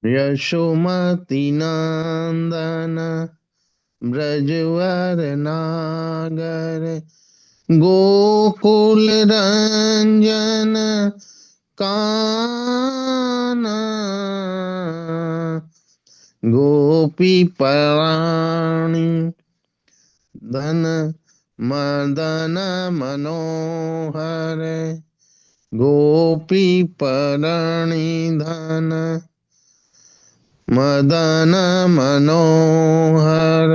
यशोमती नंदन ब्रजवर नागर, गोकुल रंजन काना, गोपी प्राणी धन मदन मनोहर, गोपी प्राणी धन मदन मनोहर,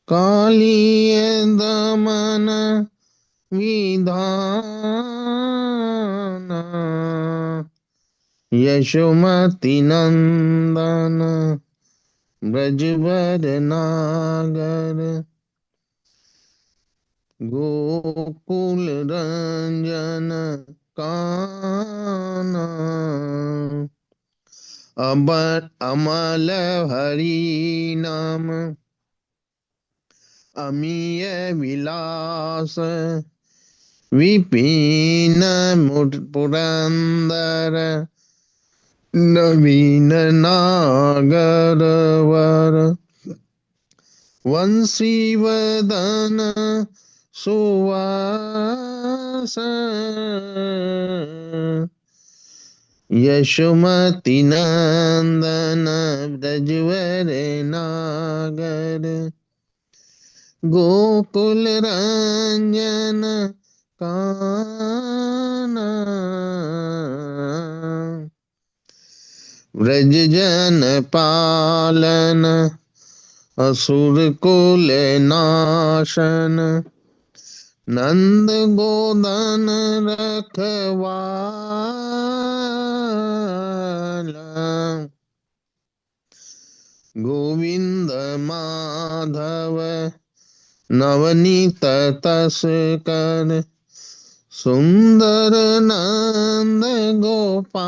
कालिय दमन विधान, यशोमती नंदन ब्रजवर नागर, गोकुल रंजन काना, अमल हरि नाम अमीय विलास, विपिन पुरंदर नवीन नागर वर, वंशीवदन सुवास, यशोमती नंदन ब्रजवर नागर, गोकुल रंजन काना, व्रज जन पालन असुर कुल नाशन, नंद गोदन रखवाला, गोविंद माधव नवनीत तस्कर, सुंदर नंद गोपाल,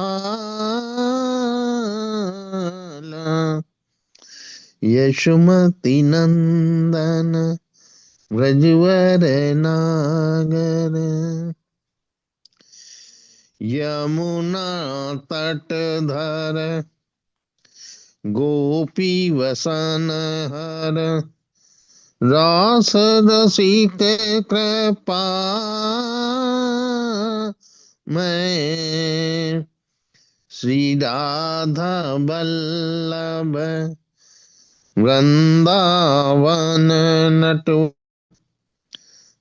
यशोमती नंदन ब्रजवर नागर, यमुना तट धर गोपी वसन हर, रास रसिक कृपा मैं, श्री राधा वल्लभ वृंदावन नटु,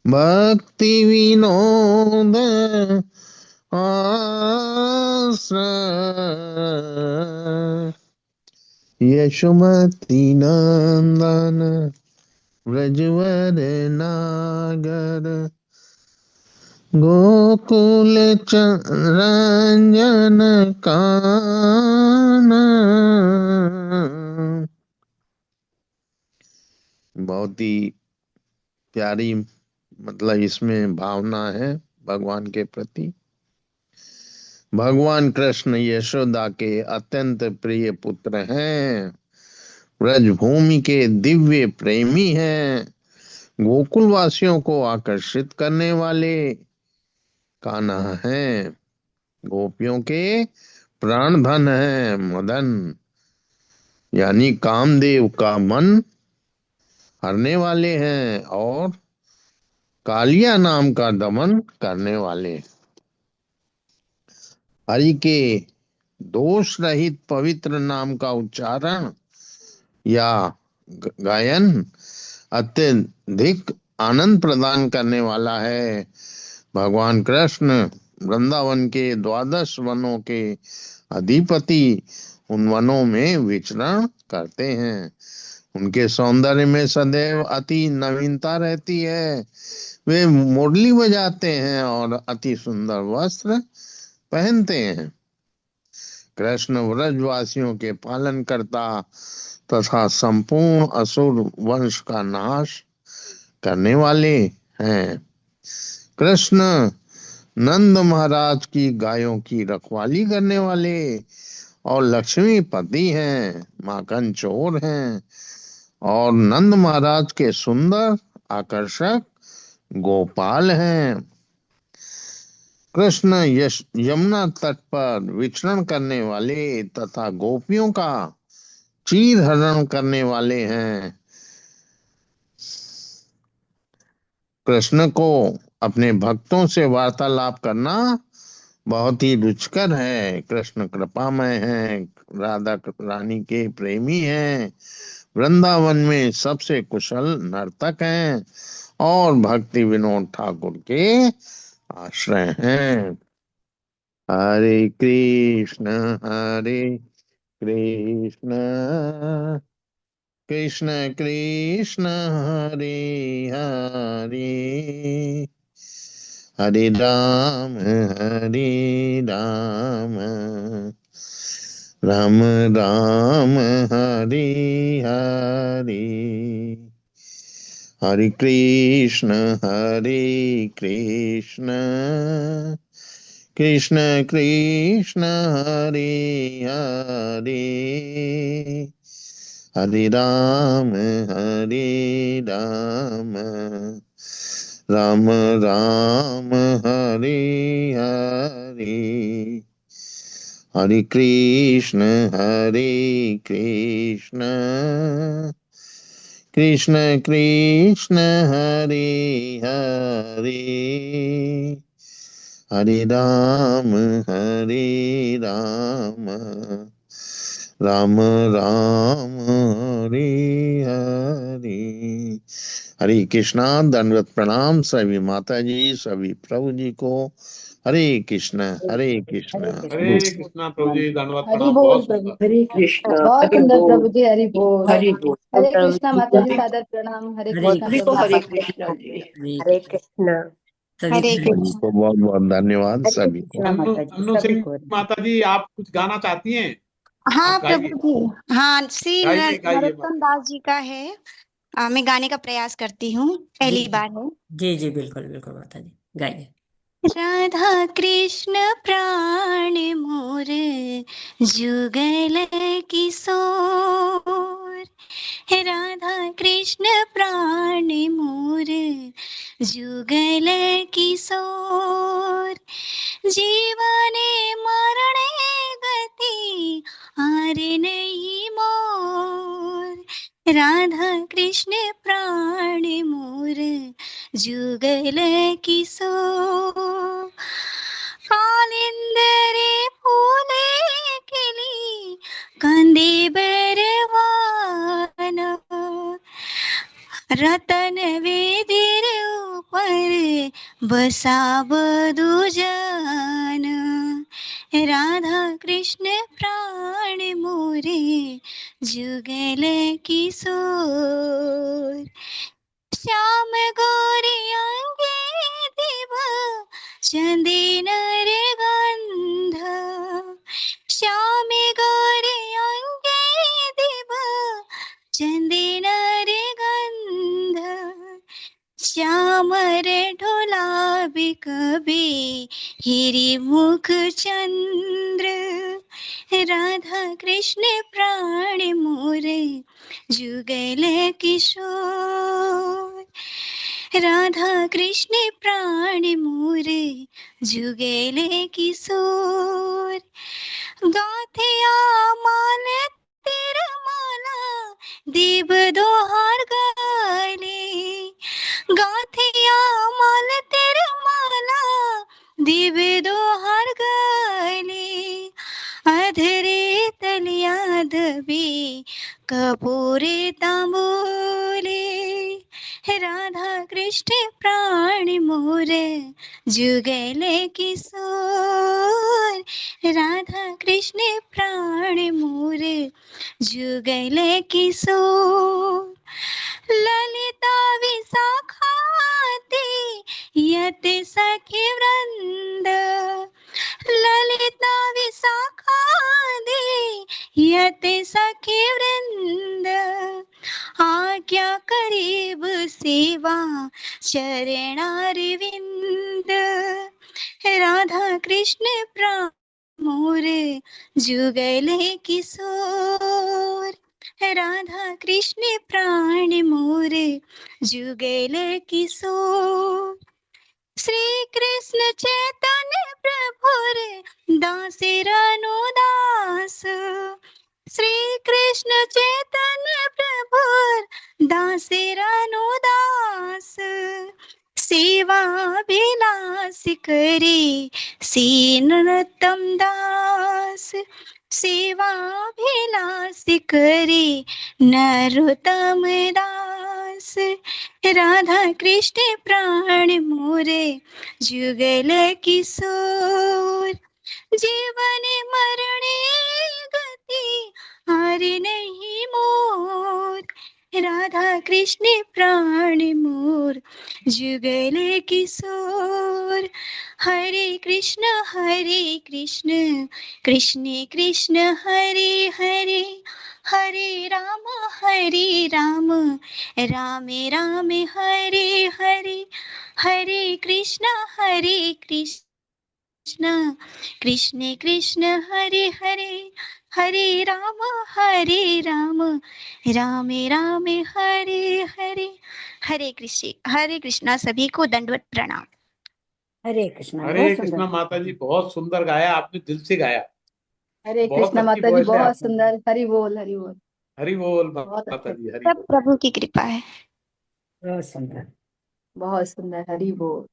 भक्ति विनोद आश्रय, यशोमती नंदन ब्रजवर नागर, गोकुल रंजन काना। बहुत ही प्यारी मतलब इसमें भावना है भगवान के प्रति। भगवान कृष्ण यशोदा के अत्यंत प्रिय पुत्र हैं, ब्रजभूमि के दिव्य प्रेमी हैं, गोकुल वासियों को आकर्षित करने वाले कान्हा हैं, गोपियों के प्राण धन है, मदन यानी कामदेव का मन हरने वाले हैं और कालिया नाम का दमन करने वाले। हरि के दोष रहित पवित्र नाम का उच्चारण या गायन अत्यधिक आनंद प्रदान करने वाला है। भगवान कृष्ण वृंदावन के 12 वनों के अधिपति उन वनों में विचरण करते हैं। उनके सौंदर्य में सदैव अति नवीनता रहती है। वे मुरली बजाते हैं और अति सुंदर वस्त्र पहनते हैं। कृष्ण व्रजवासियों के पालन करता तथा संपूर्ण असुर वंश का नाश करने वाले हैं। कृष्ण नंद महाराज की गायों की रखवाली करने वाले और लक्ष्मीपति हैं, माखन चोर हैं और नंद महाराज के सुंदर आकर्षक गोपाल हैं। कृष्ण यमुना तट पर विचरण करने वाले तथा गोपियों का चीर हरण करने वाले हैं। कृष्ण को अपने भक्तों से वार्तालाप करना बहुत ही रुचिकर है। कृष्ण कृपामय हैं, राधा रानी के प्रेमी हैं, वृंदावन में सबसे कुशल नर्तक हैं और भक्ति विनोद ठाकुर के आश्रय हैं। हरे कृष्ण कृष्ण कृष्ण हरे हरे, हरे राम राम राम हरे हरे, हरे कृष्ण कृष्ण कृष्ण हरे हरे, हरे राम राम राम हरे हरे, हरे कृष्ण कृष्ण कृष्ण हरे हरे, हरे राम राम राम हरे हरे। हरे कृष्णा। दंडवत प्रणाम सभी माता जी, सभी प्रभु जी को। हरे कृष्ण हरे कृष्ण। हरे कृष्णा प्रभु जी, धन्यवाद हरि प्रणाम, बोल बहुत प्रभु। सुंदर। हरे कृष्णा। बहुत हरि सुंदर बोल। प्रभु जी, हरि बोल। हरि बोल। हरे कृष्णा माता जी, सभी सादर प्रणाम। हरे को कृष्णा प्रभु हरे जी। कृष्णा जी। हरे कृष्णा। हरे सभी कृष्ण। को बहुत बहुत धन्यवाद हरे सभी को। कृष्णा माता जी, अन्नू सभी सिंह को माता जी, आप कुछ गाना चाहती हैं? हाँ आप गाइए प्रभु जी, हाँ श्री गाइए गाइए नरोत्तम दास जी का है। मैं गाने का प्रयास करती हूँ, जी पहली बार है। जी जी बिल्कुल बिल्कुल माता जी, गाइए। राधा कृष्ण प्राण मोर जुगल किशोर, राधा कृष्ण प्राण मोर जुगल किशोर, जीवने मरणे गति हार नहीं मोर, राधा कृष्ण प्राण मोर जुगल किशोर, कालिंदरे फूले खिली कंदे बरवान, रतन वेदिर ऊपर बसा बधु जान, राधा कृष्ण प्राण मोरे जुगल किशोर, श्याम गौरी अंगे दिव चंदन रे गंध, श्याम गौरी अंगे दिव चंदन रे गंध, श्याम रे ढोला बिकबे हिरी मुख चंद्र, राधा कृष्ण प्राण मोरे जुगल किशोर, राधा कृष्ण प्राण मोरे जुगल किशोर, गाथिया माल तिरमाला देव दोहार गाले, गाथिया माल तिरमाला देव दोहार गाले, अधरे तलिया दबे कपूरे तांबूले, राधा कृष्ण प्राण मोरे जुगल किशोर, राधा कृष्ण प्राण मोरे जुगल किशोर, ललिता विशाखाते यत सखी वृंद, ललिता विशाखा दे यत सखी वृंद, आज्ञा करीब सेवा चरणारविंद, राधा कृष्ण प्राण मोरे जुगल किशोर, राधा कृष्ण प्राण मोरे जुगल किशोर, श्री कृष्ण चैतन्य प्रभुर दासेरनु दास। श्री कृष्ण चैतन्य प्रभुर दासेरनु दास। सेवा विलास करे सीन नरोत्तम दास। सेवा विलास करे नरोत्तम दास। राधा कृष्ण प्राण मोरे जुगल किशोर। जीवन मरण गति हार नहीं मोर। राधा कृष्ण प्राण मोर जुगल किशोर। हरे कृष्ण कृष्ण कृष्ण हरे हरे, हरे राम राम राम हरे हरे। हरे कृष्ण कृष्ण कृष्ण हरे हरे, हरे राम राम राम हरे हरे। हरे कृष्णा। सभी को दंडवत प्रणाम। हरे कृष्णा, हरे बहुत कृष्णा सुंदर। माता जी, बहुत सुंदर गाया आपने, दिल से गाया। हरे बहुत कृष्णा अच्छी माता जी, वॉइस है बहुत आपकी। सुंदर। हरि बोल हरि बोल। हरि बोल बहुत माता अच्छे, जी, हरि सब बोल। प्रभु की कृपा है। बहुत सुंदर। बहुत सुंदर। हरि बोल।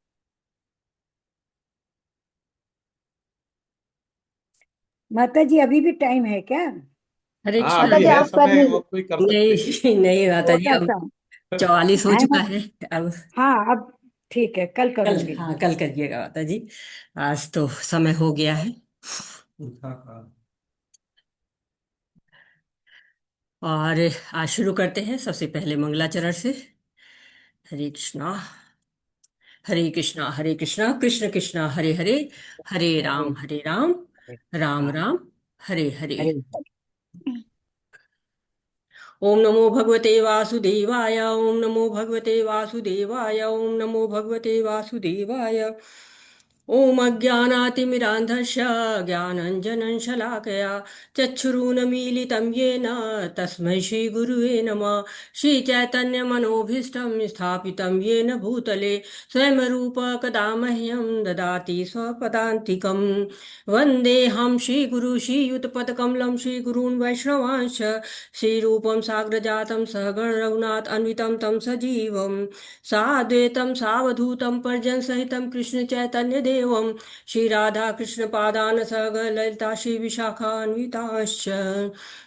माता जी अभी भी टाइम है क्या? हरे हाँ, कृष्णा। माता अभी जी है आप कर समय, लीजिए। और कोई कर सकते हैं। नहीं नहीं माता जी, थोड़ा अब सा 44 हो है चुका ना? है। अब हाँ, अब ठीक है, कल कल, करूंगी। हाँ कल करिएगा माता जी, आज तो समय हो गया है। और आज शुरू करते हैं सबसे पहले मंगलाचरण से। हरे कृष्णा, हरे कृष्णा, हरे कृष्णा, कृष्ण कृष्णा हरे हरे, हरे हरे राम, राम राम, राम, हरे हरे। हरे ओम नमो भगवते वासुदेवाय, ओम नमो भगवते वासुदेवाय, ओम नमो भगवते वासुदेवाय। ओम अज्ञानातिमिरान्धस्य ज्ञानञ्जनं शलाकया चक्षुरुन्मीलितं येन तस्मै श्रीगुरुवे नमः। श्रीचैतन्यमनोभीष्टं स्थापितं येन भूतले स्वयं रूप कदा मह्यं ददाति स्वपदान्तिकम्। वन्देऽहं श्रीगुरु श्रीयुतपदकमलं श्रीगुरून् वैष्णवांश्च श्रीरूपं साग्रजातं सहगण रघुनाथ अन्वितं तं सजीवं साद्वैतं सावधूतं पर्जनसहितं कृष्ण चैतन्य देवं श्रीराधा कृष्ण पादान सहगण ललिता श्री विशाखान्विताश्च।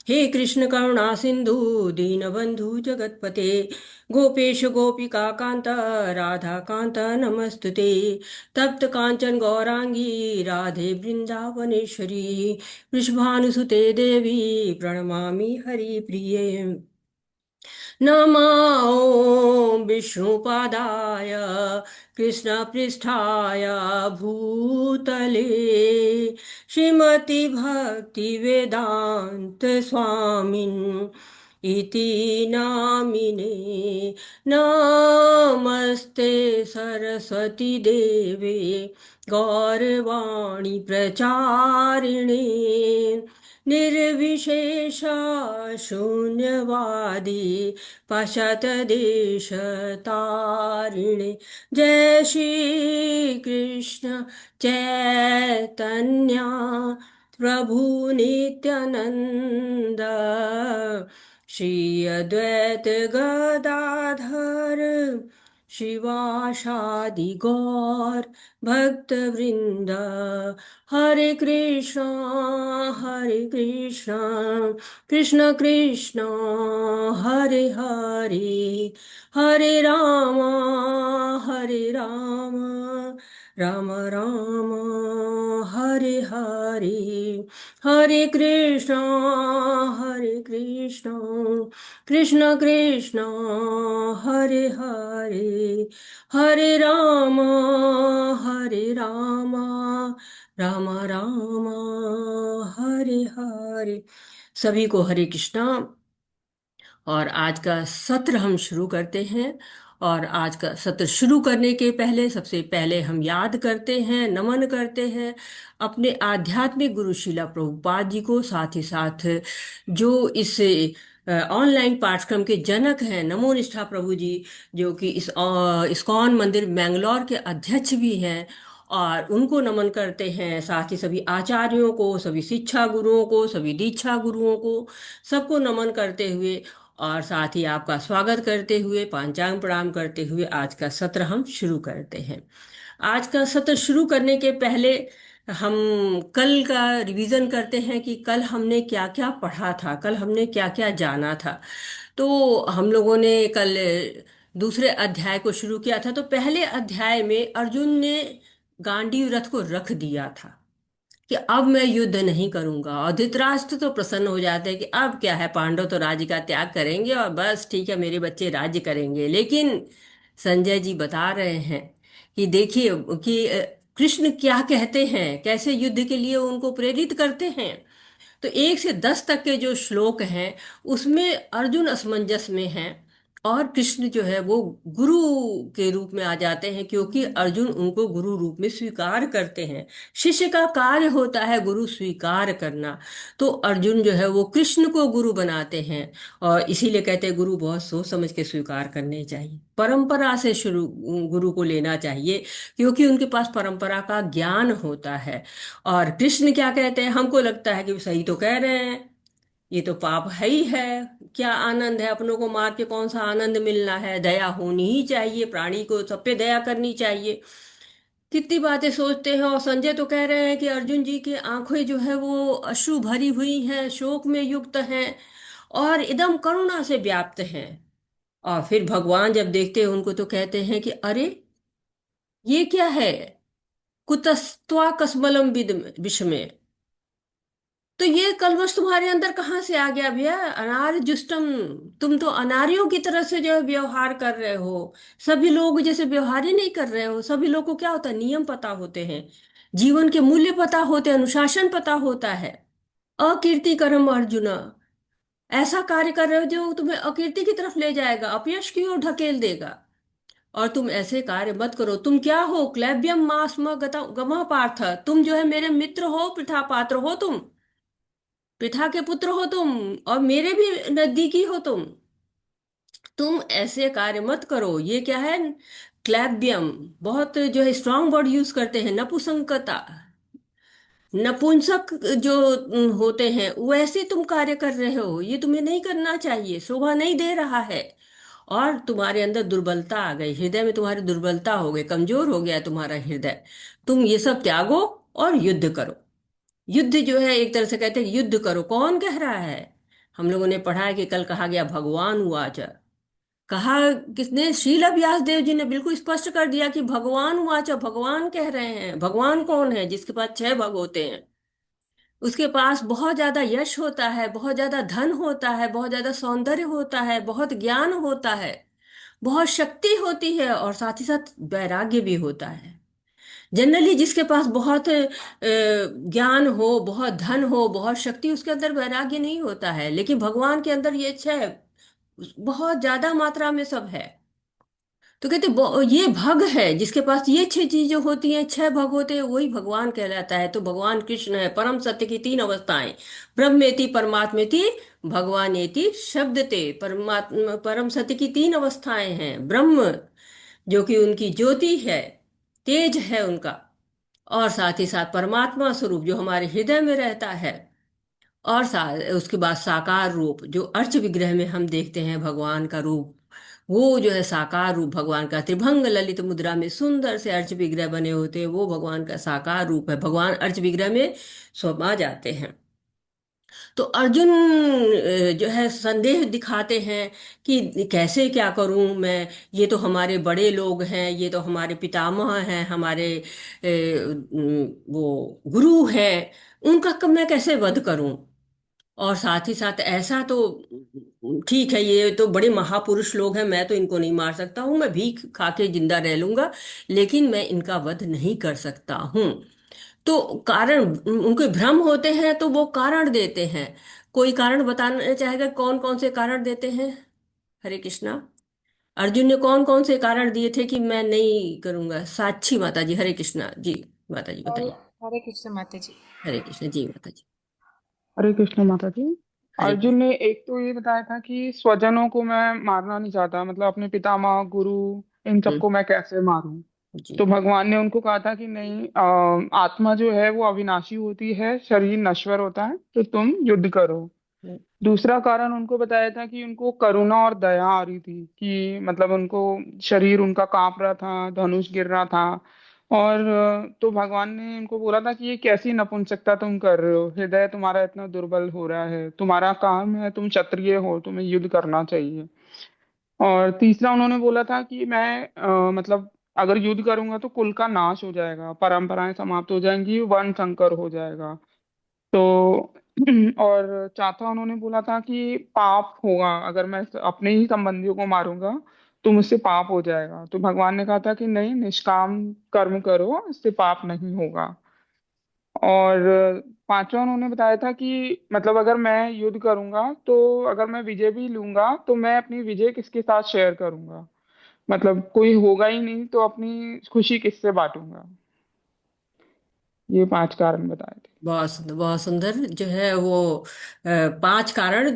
हे कृष्ण करुणा सिंधु दीनबंधु जगतपते गोपेश गोपिका कांत राधा कांत नमस्तुते। तप्त कांचन गौरांगी राधे वृंदावनेश्वरी वृषभानुसुते देवी प्रणमामि हरिप्रिये। नमो विष्णुपादाय कृष्णपृष्ठाय भूतले श्रीमति भक्ति वेदांत स्वामिन् इति नामिने। नमस्ते सरस्वती देवे गौरवाणी प्रचारिणे निर्विशेष शून्यवादी पाश्चात्यदेशतारिणे। जय श्री कृष्ण चैतन्य प्रभु नित्यानंद श्री अद्वैत गदाधर शिवासादि गौर भक्त वृंद। हरे कृष्णा कृष्ण कृष्ण हरे हरे, हरे राम राम राम हरे हरे। हरे कृष्णा कृष्ण कृष्ण हरे हरे, हरे राम राम राम हरे हरे। सभी को हरे कृष्णा। और आज का सत्र हम शुरू करते हैं। और आज का सत्र शुरू करने के पहले सबसे पहले हम याद करते हैं, नमन करते हैं अपने आध्यात्मिक गुरु शिला प्रभुपाद जी को, साथ ही साथ जो इस ऑनलाइन पाठ्यक्रम के जनक हैं नमो निष्ठा प्रभु जी, जो कि इस इस्कॉन मंदिर मैंगलोर के अध्यक्ष भी हैं। और उनको नमन करते हैं, साथ ही सभी आचार्यों को, सभी शिक्षा गुरुओं को, सभी दीक्षा गुरुओं को, सबको नमन करते हुए और साथ ही आपका स्वागत करते हुए, पांचांग प्रणाम करते हुए आज का सत्र हम शुरू करते हैं। आज का सत्र शुरू करने के पहले हम कल का रिवीजन करते हैं कि कल हमने क्या क्या पढ़ा था, कल हमने क्या क्या जाना था। तो हम लोगों ने कल दूसरे अध्याय को शुरू किया था। तो पहले अध्याय में अर्जुन ने गांडीव रथ को रख दिया था कि अब मैं युद्ध नहीं करूंगा, और धृतराष्ट्र तो प्रसन्न हो जाते हैं कि अब क्या है, पांडव तो राज्य का त्याग करेंगे और बस ठीक है, मेरे बच्चे राज्य करेंगे। लेकिन संजय जी बता रहे हैं कि देखिए कि कृष्ण क्या कहते हैं, कैसे युद्ध के लिए उनको प्रेरित करते हैं। तो 1 से 10 तक के जो श्लोक हैं उसमें अर्जुन असमंजस में है, और कृष्ण जो है वो गुरु के रूप में आ जाते हैं, क्योंकि अर्जुन उनको गुरु रूप में स्वीकार करते हैं। शिष्य का कार्य होता है गुरु स्वीकार करना। तो अर्जुन जो है वो कृष्ण को गुरु बनाते हैं, और इसीलिए कहते हैं गुरु बहुत सोच समझ के स्वीकार करने चाहिए, परंपरा से शुरू गुरु को लेना चाहिए, क्योंकि उनके पास परंपरा का ज्ञान होता है। और कृष्ण क्या कहते हैं, हमको लगता है कि सही तो कह रहे हैं, ये तो पाप है ही है, क्या आनंद है, अपनों को मार के कौन सा आनंद मिलना है, दया होनी ही चाहिए, प्राणी को सब पे दया करनी चाहिए, कितनी बातें सोचते हैं। और संजय तो कह रहे हैं कि अर्जुन जी की आंखें जो है वो अश्रु भरी हुई हैं, शोक में युक्त हैं और एकदम करुणा से व्याप्त हैं। और फिर भगवान जब देखते हैं उनको तो कहते हैं कि अरे ये क्या है, कुतस्त्वा कसमलम विषमे, तो ये कलमश तुम्हारे अंदर कहाँ से आ गया भैया, अनार्य जुष्टम, तुम तो अनार्यों की तरह से जो है व्यवहार कर रहे हो, सभी लोग जैसे व्यवहार ही नहीं कर रहे हो। सभी लोग को क्या होता है, नियम पता होते हैं, जीवन के मूल्य पता होते हैं, अनुशासन पता होता है। अकीर्ति कर्म अर्जुन, ऐसा कार्य कर रहे हो जो तुम्हें अकीर्ति की तरफ ले जाएगा, अपयश की ओर ढकेल देगा। और तुम ऐसे कार्य मत करो। तुम क्या हो, क्लैब्यम मास्म गमः पार्थ, तुम जो है मेरे मित्र हो, पिता पात्र हो, तुम पिता के पुत्र हो तुम, और मेरे भी नजदीकी हो तुम ऐसे कार्य मत करो। ये क्या है, क्लैब्यम, बहुत जो है स्ट्रांग वर्ड यूज करते हैं, नपुंसकता, नपुंसक जो होते हैं वैसे तुम कार्य कर रहे हो, ये तुम्हें नहीं करना चाहिए, शोभा नहीं दे रहा है। और तुम्हारे अंदर दुर्बलता आ गई, हृदय में तुम्हारी दुर्बलता हो गई, कमजोर हो गया तुम्हारा हृदय, तुम ये सब त्यागो और युद्ध करो। युद्ध जो है एक तरह से कहते हैं युद्ध करो, कौन कह रहा है, हम लोगों ने पढ़ा है कि कल कहा गया भगवान उवाच, कहा किसने, शील व्यास देव जी ने बिल्कुल स्पष्ट कर दिया कि भगवान उवाच, भगवान कह रहे हैं। भगवान कौन है, जिसके पास 6 भग होते हैं, उसके पास बहुत ज्यादा यश होता है, बहुत ज्यादा धन होता है, बहुत ज्यादा सौंदर्य होता है, बहुत ज्ञान होता है, बहुत शक्ति होती है, और साथ ही साथ वैराग्य भी होता है। जनरली जिसके पास बहुत ज्ञान हो, बहुत धन हो, बहुत शक्ति, उसके अंदर वैराग्य नहीं होता है। लेकिन भगवान के अंदर ये 6 बहुत ज्यादा मात्रा में सब है। तो कहते ये भग है, जिसके पास ये 6 चीजें होती हैं, 6 भग होते हैं, वही भगवान कहलाता है। तो भगवान कृष्ण है। परम सत्य की 3 अवस्थाएं, ब्रह्मेति परमात्मेति भगवानेति शब्दते, परमात्मा परम सत्य की 3 अवस्थाएं हैं। ब्रह्म जो कि उनकी ज्योति है, तेज है उनका, और साथ ही साथ परमात्मा स्वरूप जो हमारे हृदय में रहता है, और उसके बाद साकार रूप जो अर्च विग्रह में हम देखते हैं भगवान का रूप, वो जो है साकार रूप भगवान का, त्रिभंग ललित मुद्रा में सुंदर से अर्च विग्रह बने होते हैं, वो भगवान का साकार रूप है। भगवान अर्च विग्रह में समा जाते हैं। तो अर्जुन जो है संदेह दिखाते हैं कि कैसे क्या करूं मैं, ये तो हमारे बड़े लोग हैं, ये तो हमारे पितामह हैं, हमारे वो गुरु हैं, उनका मैं कैसे वध करूं। और साथ ही साथ ऐसा तो ठीक है, ये तो बड़े महापुरुष लोग हैं, मैं तो इनको नहीं मार सकता हूं, मैं भीख खा के जिंदा रह लूंगा, लेकिन मैं इनका वध नहीं कर सकता हूं। तो कारण, उनके भ्रम होते हैं तो वो कारण देते हैं। कोई कारण बताना चाहेगा, कौन कौन से कारण देते हैं? हरे कृष्णा। अर्जुन ने कौन कौन से कारण दिए थे कि मैं नहीं करूंगा? साक्षी माता जी, हरे कृष्णा जी, माता जी हरे बताइए। हरे कृष्ण माता जी। हरे कृष्ण जी, माता जी। हरे कृष्ण माता जी। हरे अर्जुन ने एक तो ये बताया था कि स्वजनों को मैं मारना नहीं चाहता, मतलब अपने पितामह गुरु इन हम्म, सबको मैं कैसे मारूं। जी। तो भगवान ने उनको कहा था कि नहीं, आत्मा जो है वो अविनाशी होती है, शरीर नश्वर होता है, तो तुम युद्ध करो। हम्म, दूसरा कारण उनको बताया था कि उनको करुणा और दया आ रही थी, कि मतलब उनको शरीर उनका कांप रहा था, धनुष गिर रहा था। और तो भगवान ने उनको बोला था कि ये कैसी नपुंसकता तुम कर रहे हो, हृदय तुम्हारा इतना दुर्बल हो रहा है, तुम्हारा काम है, तुम क्षत्रिय हो, तुम्हें युद्ध करना चाहिए। और तीसरा उन्होंने बोला था कि मैं मतलब अगर युद्ध करूंगा तो कुल का नाश हो जाएगा, परंपराएं समाप्त हो जाएंगी, वर्ण संकर हो जाएगा। तो और चौथा उन्होंने बोला था कि पाप होगा, अगर मैं अपने ही संबंधियों को मारूंगा तो मुझसे पाप हो जाएगा। तो भगवान ने कहा था कि नहीं, निष्काम कर्म करो, इससे पाप नहीं होगा। और पांचवा उन्होंने बताया था कि मतलब अगर मैं युद्ध करूंगा तो अगर मैं विजय भी लूंगा तो मैं अपनी विजय किसके साथ शेयर करूंगा, मतलब कोई होगा ही नहीं तो अपनी खुशी किससे बांटूंगा। ये पांच कारण बताए थे। बहुत सुंदर, बहुत सुंदर। जो है वो पांच कारण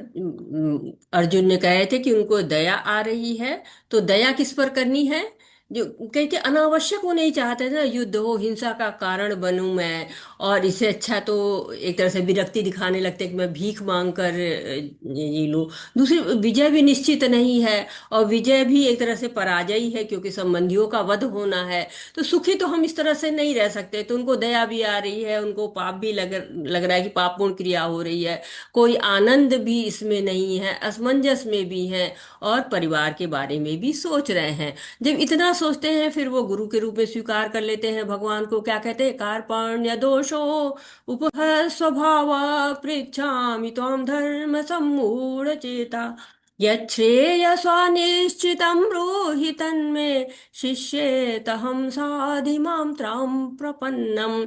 अर्जुन ने कहे थे कि उनको दया आ रही है। तो दया किस पर करनी है? जो कह के अनावश्यक वो नहीं चाहते थे ना, युद्ध हो, हिंसा का कारण बनूं मैं। और इससे अच्छा तो एक तरह से विरक्ति दिखाने लगते कि मैं भीख मांग कर ये लूं। दूसरी, विजय भी निश्चित नहीं है, और विजय भी एक तरह से पराजय ही है, क्योंकि संबंधियों का वध होना है। तो सुखी तो हम इस तरह से नहीं रह सकते। तो उनको दया भी आ रही है, उनको पाप भी लग रहा है कि पापपूर्ण क्रिया हो रही है। कोई आनंद भी इसमें नहीं है, असमंजस में भी है, और परिवार के बारे में भी सोच रहे हैं। जब इतना सोचते हैं, फिर वो गुरु के रूप में स्वीकार कर लेते हैं भगवान को। क्या कहते हैं? कार्पण्य दोषो उपह स्वभाव पृच्छामि त्वां धर्म सम्मूढ़ चेता यच्छ्रेयस्वानिश्चितं ब्रूहि तन्मे शिष्येतहं साधिमां त्रां प्रपन्नम।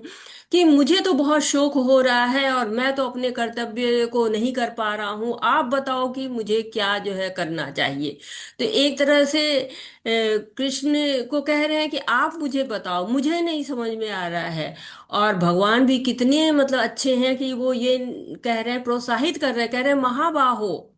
कि मुझे तो बहुत शोक हो रहा है, और मैं तो अपने कर्तव्य को नहीं कर पा रहा हूँ। आप बताओ कि मुझे क्या जो है करना चाहिए। तो एक तरह से कृष्ण को कह रहे हैं कि आप मुझे बताओ, मुझे नहीं समझ में आ रहा है। और भगवान भी कितने मतलब अच्छे हैं कि वो ये कह रहे हैं, प्रोत्साहित कर रहे हैं, कह रहे हैं महाबाहो,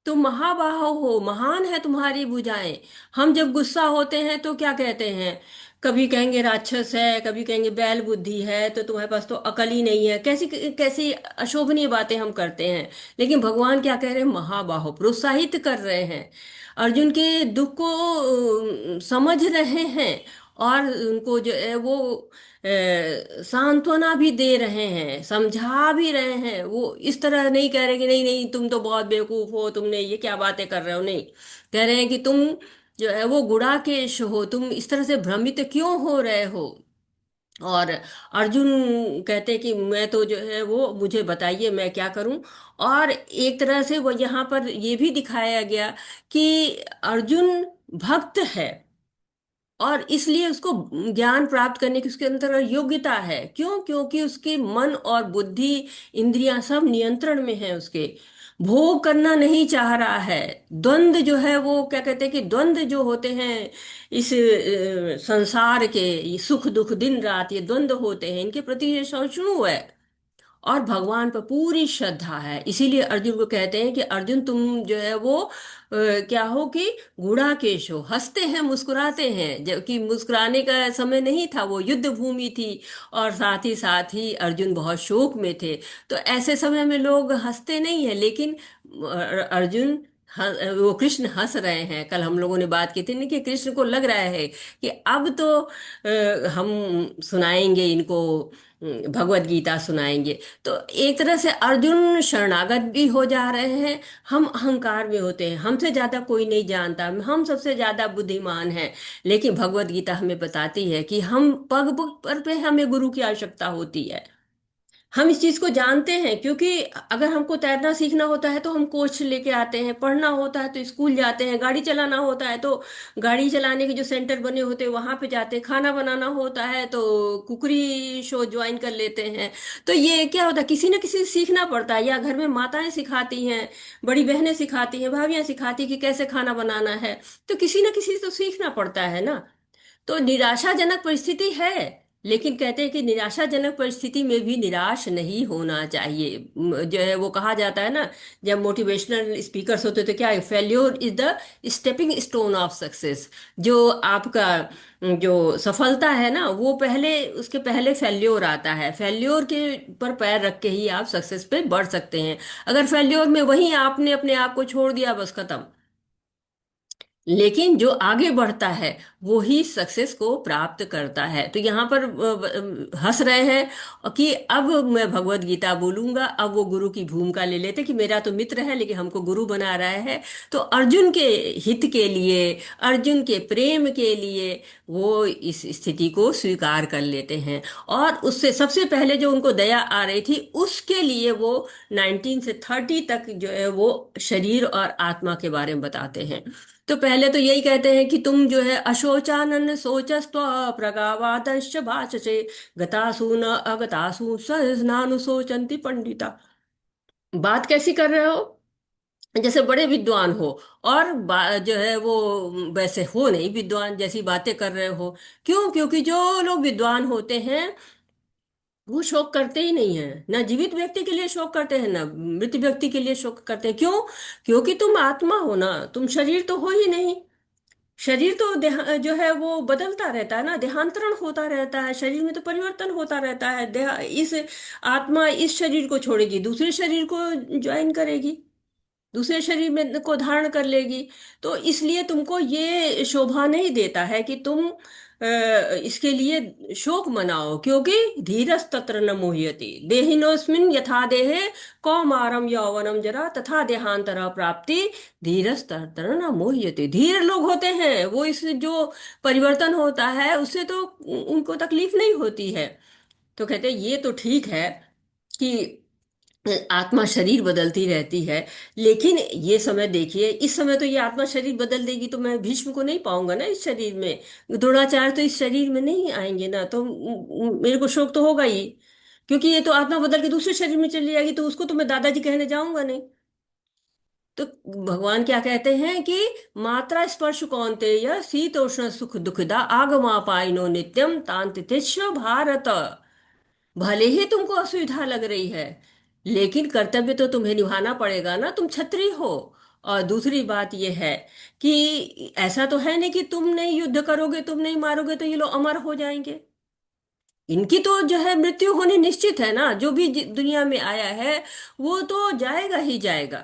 तुम महाबाहो हो, महान है तुम्हारी भुजाएं। हम जब गुस्सा होते हैं तो क्या कहते हैं? कभी कहेंगे राक्षस है, कभी कहेंगे बैल बुद्धि है, तो तुम्हारे पास तो अकल ही नहीं है। कैसी कैसी अशोभनीय बातें हम करते हैं। लेकिन भगवान क्या कह रहे हैं? महाबाहो, प्रोत्साहित कर रहे हैं, अर्जुन के दुख को समझ रहे हैं, और उनको जो है वो सांत्वना भी दे रहे हैं, समझा भी रहे हैं। वो इस तरह नहीं कह रहे कि नहीं नहीं तुम तो बहुत बेवकूफ हो, तुमने ये क्या बातें कर रहे हो। नहीं, कह रहे हैं कि तुम जो है वो गुड़ाकेश हो, तुम इस तरह से भ्रमित क्यों हो रहे हो। और अर्जुन कहते हैं कि मैं तो जो है वो, मुझे बताइए मैं क्या करूं। और एक तरह से वो यहाँ पर ये भी दिखाया गया कि अर्जुन भक्त है, और इसलिए उसको ज्ञान प्राप्त करने की उसके अंदर योग्यता है। क्यों? क्योंकि उसके मन और बुद्धि, इंद्रियां सब नियंत्रण में है उसके। भोग करना नहीं चाह रहा है। द्वंद्व जो है वो क्या कहते हैं कि द्वंद्व जो होते हैं इस संसार के, ये सुख दुख दिन रात ये द्वंद्व होते हैं, इनके प्रति ये सहिष्णु है, और भगवान पर पूरी श्रद्धा है। इसीलिए अर्जुन को कहते हैं कि अर्जुन तुम जो है वो क्या हो कि गुड़ाकेश हो, हंसते हैं मुस्कुराते हैं, जबकि मुस्कुराने का समय नहीं था, वो युद्ध भूमि थी। और साथ ही अर्जुन बहुत शोक में थे। तो ऐसे समय में लोग हंसते नहीं है, लेकिन अर्जुन वो कृष्ण हंस रहे हैं। कल हम लोगों ने बात की थी ना कि कृष्ण को लग रहा है कि अब तो हम सुनाएंगे इनको, भगवत गीता सुनाएंगे। तो एक तरह से अर्जुन शरणागत भी हो जा रहे हैं। हम अहंकार में होते हैं, हमसे ज्यादा कोई नहीं जानता, हम सबसे ज्यादा बुद्धिमान हैं। लेकिन भगवत गीता हमें बताती है कि हम पग पग पर पे हमें गुरु की आवश्यकता होती है। हम इस चीज को जानते हैं, क्योंकि अगर हमको तैरना सीखना होता है तो हम कोच लेके आते हैं, पढ़ना होता है तो स्कूल जाते हैं, गाड़ी चलाना होता है तो गाड़ी चलाने के जो सेंटर बने होते हैं वहां पे जाते हैं, खाना बनाना होता है तो कुकरी शो ज्वाइन कर लेते हैं। तो ये क्या होता है, किसी न किसी से सीखना पड़ता है, या घर में माताएं सिखाती हैं, बड़ी बहनें सिखाती हैं, भाभियां सिखाती हैं कि कैसे खाना बनाना है। तो किसी न किसी से तो सीखना पड़ता है ना। तो निराशाजनक परिस्थिति है, लेकिन कहते हैं कि निराशाजनक परिस्थिति में भी निराश नहीं होना चाहिए। जो है वो कहा जाता है ना, जब मोटिवेशनल स्पीकर्स होते तो क्या है, failure is the stepping stone of success. जो आपका जो सफलता है ना, वो पहले, उसके पहले फेल्योर आता है। फेल्योर के पर पैर रख के ही आप सक्सेस पे बढ़ सकते हैं। अगर फेल्योर में वहीं आपने अपने आप को छोड़ दिया, बस खत्म। लेकिन जो आगे बढ़ता है वो ही सक्सेस को प्राप्त करता है। तो यहाँ पर हंस रहे हैं कि अब मैं भगवत गीता बोलूंगा। अब वो गुरु की भूमिका ले लेते कि मेरा तो मित्र है लेकिन हमको गुरु बना रहा है। तो अर्जुन के हित के लिए, अर्जुन के प्रेम के लिए वो इस स्थिति को स्वीकार कर लेते हैं। और उससे सबसे पहले जो उनको दया आ रही थी, उसके लिए वो 19 से 30 तक जो है वो शरीर और आत्मा के बारे में बताते हैं। तो पहले तो यही कहते हैं कि तुम जो है अशोचानन शोचस्व प्रगावादश्च भाषसे गतासु न अगतासु सहस्नानु शोचन्ति पंडिता। बात कैसी कर रहे हो, जैसे बड़े विद्वान हो, और जो है वो वैसे हो नहीं विद्वान जैसी बातें कर रहे हो। क्यों? क्योंकि जो लोग विद्वान होते हैं वो शोक करते ही नहीं है, ना जीवित व्यक्ति के लिए शोक करते हैं, ना मृत व्यक्ति के लिए शोक करते हैं। क्यों? क्योंकि तुम आत्मा हो ना, तुम शरीर तो हो ही नहीं। शरीर तो जो है वो बदलता रहता है ना, देहांतरण होता रहता है, शरीर में तो परिवर्तन होता रहता है। इस आत्मा इस शरीर को छोड़ेगी, दूसरे शरीर को ज्वाइन करेगी, दूसरे शरीर में को धारण कर लेगी। तो इसलिए तुमको ये शोभा नहीं देता है कि तुम इसके लिए शोक मनाओ। क्योंकि धीरज तत्र न मुह्यति देहिनोस्मिन यथा देहे कौमारम यौवनम जरा तथा देहांतरा प्राप्ति धीरज तत्र न मुह्यति। धीर लोग होते हैं, वो इस जो परिवर्तन होता है उससे तो उनको तकलीफ नहीं होती है। तो कहते हैं ये तो ठीक है कि आत्मा शरीर बदलती रहती है, लेकिन ये समय देखिए, इस समय तो ये आत्मा शरीर बदल देगी तो मैं भीष्म को नहीं पाऊंगा ना इस शरीर में, द्रोणाचार्य तो इस शरीर में नहीं आएंगे ना, तो मेरे को शोक तो होगा ही। क्योंकि ये तो आत्मा बदल के दूसरे शरीर में चली जाएगी, तो उसको तो मैं दादाजी कहने जाऊंगा नहीं। तो भगवान क्या कहते हैं कि मात्रा स्पर्श कौन्तेय शीतोष्ण सुख दुखदा आगमापाइनो नित्यम तांतितिस्व भारत। भले ही तुमको असुविधा लग रही है, लेकिन कर्तव्य तो तुम्हें निभाना पड़ेगा ना, तुम क्षत्रिय हो। और दूसरी बात यह है कि ऐसा तो है नहीं कि तुम नहीं युद्ध करोगे, तुम नहीं मारोगे तो ये लोग अमर हो जाएंगे। इनकी तो जो है मृत्यु होनी निश्चित है ना, जो भी दुनिया में आया है वो तो जाएगा ही जाएगा।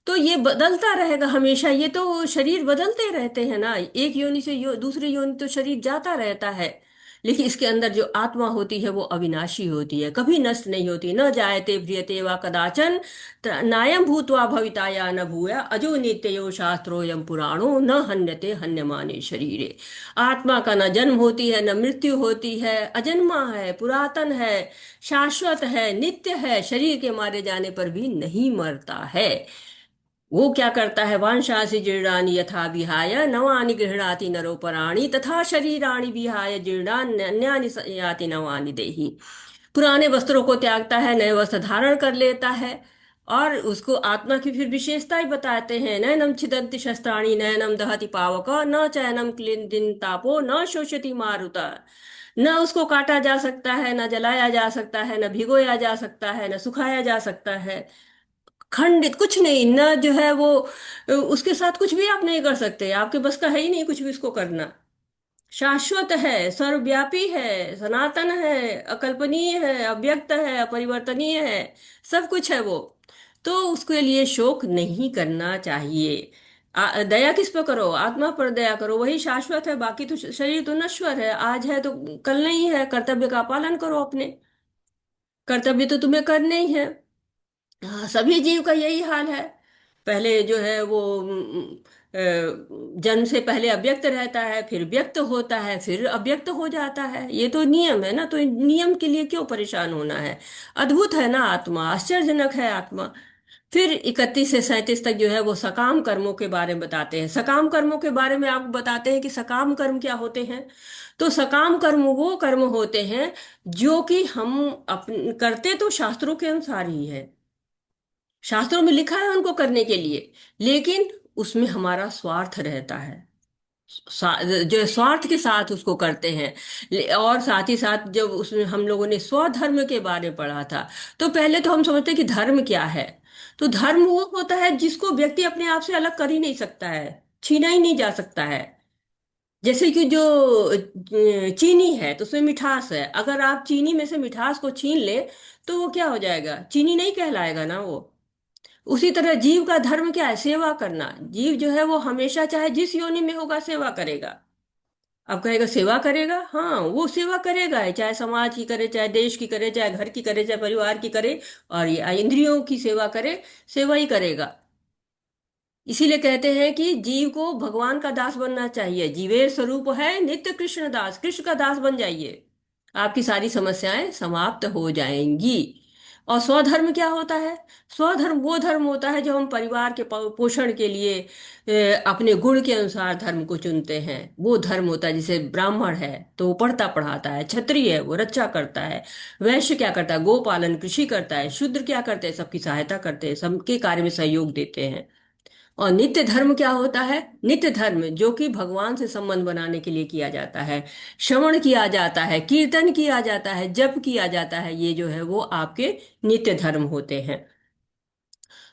तो ये बदलता रहेगा हमेशा, ये तो शरीर बदलते रहते हैं ना, एक योनि से दूसरी योनि तो शरीर जाता रहता है। लेकिन इसके अंदर जो आत्मा होती है वो अविनाशी होती है, कभी नष्ट नहीं होती। न जायते म्रियते वा कदाचन नायम भूत्वा भविताया न भूया अजो नित्यो शास्त्रोयम पुराणो न हन्यते हन्यमाने शरीरे। आत्मा का न जन्म होती है, न मृत्यु होती है, अजन्मा है, पुरातन है, शाश्वत है, नित्य है, शरीर के मारे जाने पर भी नहीं मरता है। वो क्या करता है, वांशांसि जीर्णानि यथा विहाय नवानि गृह्णाति नरोपराणि तथा शरीराणि विहाय जीर्णान्यानि याति नवानि देहि। पुराने वस्त्रों को त्यागता है, नए वस्त्र धारण कर लेता है। और उसको आत्मा की फिर विशेषता ही बताते हैं, नैनम छिदन्ति शस्त्राणि नैनम दहति पावक न चैनम क्लिंदिन तापो न शोषयति मारुता। न उसको काटा जा सकता है, न जलाया जा सकता है, न भिगोया जा सकता है, न सुखाया जा सकता है। खंडित कुछ नहीं ना, जो है वो उसके साथ कुछ भी आप नहीं कर सकते, आपके बस का है ही नहीं कुछ भी उसको करना। शाश्वत है, सर्वव्यापी है, सनातन है, अकल्पनीय है, अव्यक्त है, अपरिवर्तनीय है, सब कुछ है वो। तो उसके लिए शोक नहीं करना चाहिए। दया किस पर करो? आत्मा पर दया करो, वही शाश्वत है। बाकी तो शरीर तो नश्वर है, आज है तो कल नहीं है। कर्तव्य का पालन करो, अपने कर्तव्य तो तुम्हें करने ही है। हाँ, सभी जीव का यही हाल है। पहले जो है वो जन्म से पहले अव्यक्त रहता है, फिर व्यक्त होता है, फिर अव्यक्त हो जाता है। ये तो नियम है ना, तो इन नियम के लिए क्यों परेशान होना है? अद्भुत है ना आत्मा, आश्चर्यजनक है आत्मा। फिर 31 से 37 तक जो है वो सकाम कर्मों के बारे में बताते हैं। सकाम कर्मों के बारे में आपको बताते हैं कि सकाम कर्म क्या होते हैं। तो सकाम कर्म वो कर्म होते हैं जो कि हम करते तो शास्त्रों के अनुसार ही है, शास्त्रों में लिखा है उनको करने के लिए, लेकिन उसमें हमारा स्वार्थ रहता है। जो स्वार्थ के साथ उसको करते हैं। और साथ ही साथ जब उसमें हम लोगों ने स्वधर्म के बारे में पढ़ा था, तो पहले तो हम समझते हैं कि धर्म क्या है। तो धर्म वो होता है जिसको व्यक्ति अपने आप से अलग कर ही नहीं सकता है, छीना ही नहीं जा सकता है। जैसे कि जो चीनी है तो उसमें मिठास है, अगर आप चीनी में से मिठास को छीन ले तो वो क्या हो जाएगा, चीनी नहीं कहलाएगा ना वो। उसी तरह जीव का धर्म क्या है, सेवा करना। जीव जो है वो हमेशा चाहे जिस योनि में होगा सेवा करेगा। अब कहेगा सेवा करेगा, हाँ वो सेवा करेगा ही, चाहे समाज की करे, चाहे देश की करे, चाहे घर की करे, चाहे परिवार की करे, और ये इंद्रियों की सेवा करे, सेवा ही करेगा। इसीलिए कहते हैं कि जीव को भगवान का दास बनना चाहिए। जीवेर स्वरूप है नित्य कृष्ण दास, कृष्ण का दास बन जाइए, आपकी सारी समस्याएं समाप्त हो जाएंगी। और स्वधर्म क्या होता है? स्वधर्म वो धर्म होता है जो हम परिवार के पोषण के लिए अपने गुण के अनुसार धर्म को चुनते हैं। वो धर्म होता है, जैसे ब्राह्मण है तो वो पढ़ता पढ़ाता है, क्षत्रिय है वो रक्षा करता है, वैश्य क्या करता है, गोपालन कृषि करता है, शूद्र क्या करते हैं, सबकी सहायता करते हैं, सबके कार्य में सहयोग देते हैं। और नित्य धर्म क्या होता है? नित्य धर्म जो कि भगवान से संबंध बनाने के लिए किया जाता है, श्रवण किया जाता है, कीर्तन किया जाता है, जप किया जाता है, ये जो है वो आपके नित्य धर्म होते हैं।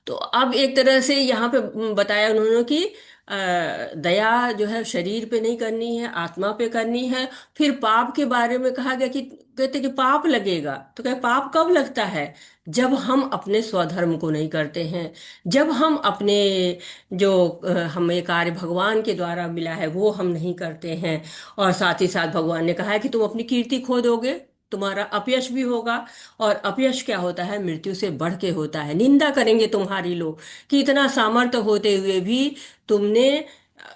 तो अब एक तरह से यहाँ पे बताया उन्होंने कि दया जो है शरीर पे नहीं करनी है, आत्मा पे करनी है। फिर पाप के बारे में कहा गया कि कहते कि पाप लगेगा, तो क्या पाप कब लगता है? जब हम अपने स्वधर्म को नहीं करते हैं, जब हम अपने जो हमें कार्य भगवान के द्वारा मिला है वो हम नहीं करते हैं। और साथ ही साथ भगवान ने कहा है कि तुम अपनी कीर्ति खो दोगे, तुम्हारा अपयश भी होगा। और अपयश क्या होता है? मृत्यु से बढ़ के होता है। निंदा करेंगे तुम्हारी लोग कि इतना सामर्थ्य होते हुए भी तुमने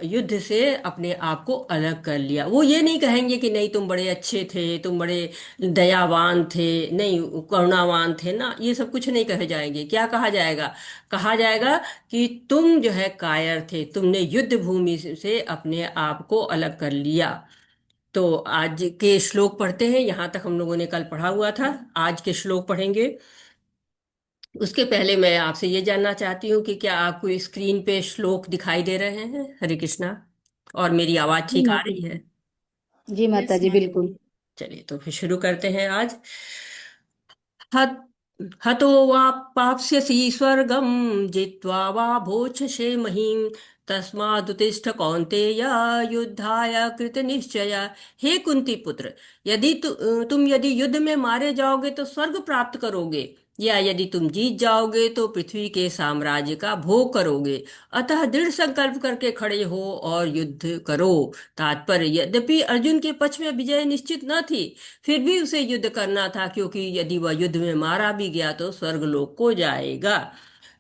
युद्ध से अपने आप को अलग कर लिया। वो ये नहीं कहेंगे कि नहीं तुम बड़े अच्छे थे, तुम बड़े दयावान थे, नहीं करुणावान थे ना, ये सब कुछ नहीं कहे जाएंगे। क्या कहा जाएगा? कहा जाएगा कि तुम जो है कायर थे, तुमने युद्ध भूमि से अपने आप को अलग कर लिया। तो आज के श्लोक पढ़ते हैं, यहाँ तक हम लोगों ने कल पढ़ा हुआ था, आज के श्लोक पढ़ेंगे। उसके पहले मैं आपसे ये जानना चाहती हूँ कि क्या आपको स्क्रीन पे श्लोक दिखाई दे रहे हैं? हरे कृष्णा। और मेरी आवाज जी ठीक आ माता रही है? जी माता यस जी माता बिल्कुल। जी। चलिए तो फिर शुरू करते हैं आज। हत हतो वा पाप्स्यसि स्वर्गं जित्वा वा भोक्ष्यसे महीम् तस्मादुत्तिष्ठ कौन्तेय युद्धाय कृतनिश्चय। हे कुंती पुत्र, यदि तुम यदि युद्ध में मारे जाओगे तो स्वर्ग प्राप्त करोगे, या यदि तुम जीत जाओगे तो पृथ्वी के साम्राज्य का भोग करोगे। अतः दृढ़ संकल्प करके खड़े हो और युद्ध करो। तात्पर्य, यद्यपि अर्जुन के पक्ष में विजय निश्चित न थी, फिर भी उसे युद्ध करना था, क्योंकि यदि वह युद्ध में मारा भी गया तो स्वर्ग लोक को जाएगा।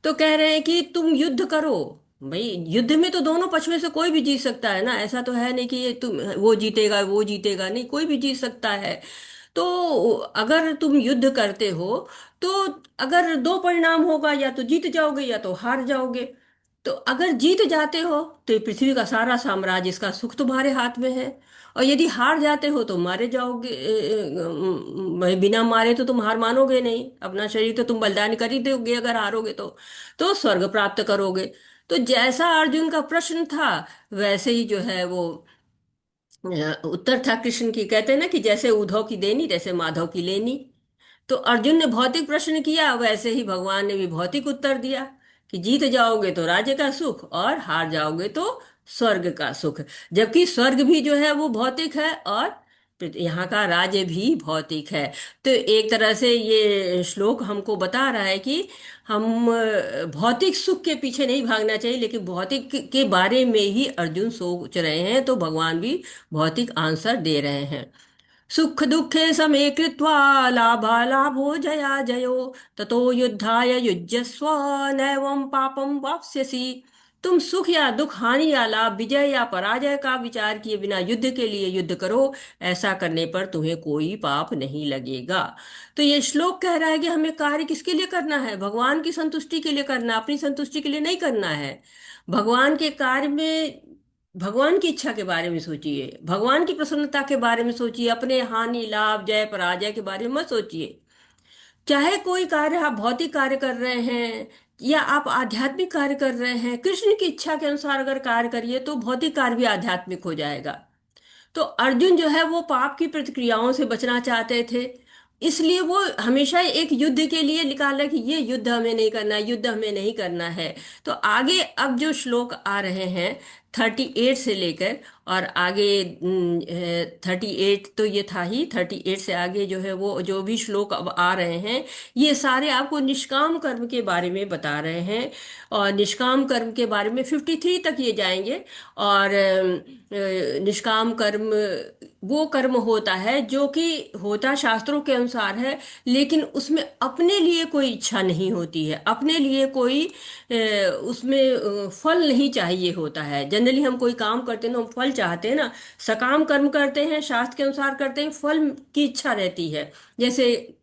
तो कह रहे हैं कि तुम युद्ध करो। भाई युद्ध में तो दोनों पक्ष में से कोई भी जीत सकता है ना, ऐसा तो है नहीं कि ये तुम वो जीतेगा वो जीतेगा, नहीं, कोई भी जीत सकता है। तो अगर तुम युद्ध करते हो तो अगर दो परिणाम होगा, या तो जीत जाओगे या तो हार जाओगे। तो अगर जीत जाते हो तो ये पृथ्वी का सारा साम्राज्य, इसका सुख तुम्हारे हाथ में है। और यदि हार जाते हो तो मारे जाओगे, बिना मारे तो तुम हार मानोगे नहीं, अपना शरीर तो तुम बलिदान कर ही दोगे अगर हारोगे तो स्वर्ग प्राप्त करोगे। तो जैसा अर्जुन का प्रश्न था वैसे ही जो है वो उत्तर था कृष्ण की। कहते हैं ना कि जैसे उद्धव की देनी तैसे माधव की लेनी। तो अर्जुन ने भौतिक प्रश्न किया, वैसे ही भगवान ने भी भौतिक उत्तर दिया कि जीत जाओगे तो राज्य का सुख और हार जाओगे तो स्वर्ग का सुख। जबकि स्वर्ग भी जो है वो भौतिक है और यहाँ का राज्य भी भौतिक है। तो एक तरह से ये श्लोक हमको बता रहा है कि हम भौतिक सुख के पीछे नहीं भागना चाहिए, लेकिन भौतिक के बारे में ही अर्जुन सोच रहे हैं, तो भगवान भी भौतिक आंसर दे रहे हैं। सुख दुखे समे कृत्वा लाभालाभो जया जयो ततो युद्धाय युज्यस्व नैवं पापं वाप्स्यसि। तुम सुख या दुख, हानि या लाभ, विजय या पराजय का विचार किए बिना युद्ध के लिए युद्ध करो। ऐसा करने पर तुम्हें कोई पाप नहीं लगेगा। तो ये श्लोक कह रहा है कि हमें कार्य किसके लिए करना है? भगवान की संतुष्टि के लिए करना, अपनी संतुष्टि के लिए नहीं करना है। भगवान के कार्य में भगवान की इच्छा के बारे में सोचिए, भगवान की प्रसन्नता के बारे में सोचिए, अपने हानि लाभ जय पराजय के बारे में मत सोचिए। चाहे कोई कार्य आप भौतिक कार्य कर रहे हैं, या आप आध्यात्मिक कार्य कर रहे हैं, कृष्ण की इच्छा के अनुसार अगर कार्य करिए तो भौतिक कार्य भी आध्यात्मिक हो जाएगा। तो अर्जुन जो है वो पाप की प्रतिक्रियाओं से बचना चाहते थे, इसलिए वो हमेशा एक युद्ध के लिए निकाला कि ये युद्ध हमें नहीं करना है, युद्ध हमें नहीं करना है। तो आगे अब जो श्लोक आ रहे हैं 38 से लेकर और आगे 38 तो ये था ही, 38 से आगे जो है वो जो भी श्लोक अब आ रहे हैं ये सारे आपको निष्काम कर्म के बारे में बता रहे हैं। और निष्काम कर्म के बारे में 53 तक ये जाएंगे। और निष्काम कर्म वो कर्म होता है जो कि होता शास्त्रों के अनुसार है, लेकिन उसमें अपने लिए कोई इच्छा नहीं होती है, अपने लिए कोई उसमें फल नहीं चाहिए होता है। जनरली हम कोई काम करते हैं तो हम फल चाहते हैं ना। सकाम कर्म करते हैं, शास्त्र के अनुसार करते हैं, फल की इच्छा रहती है। जैसे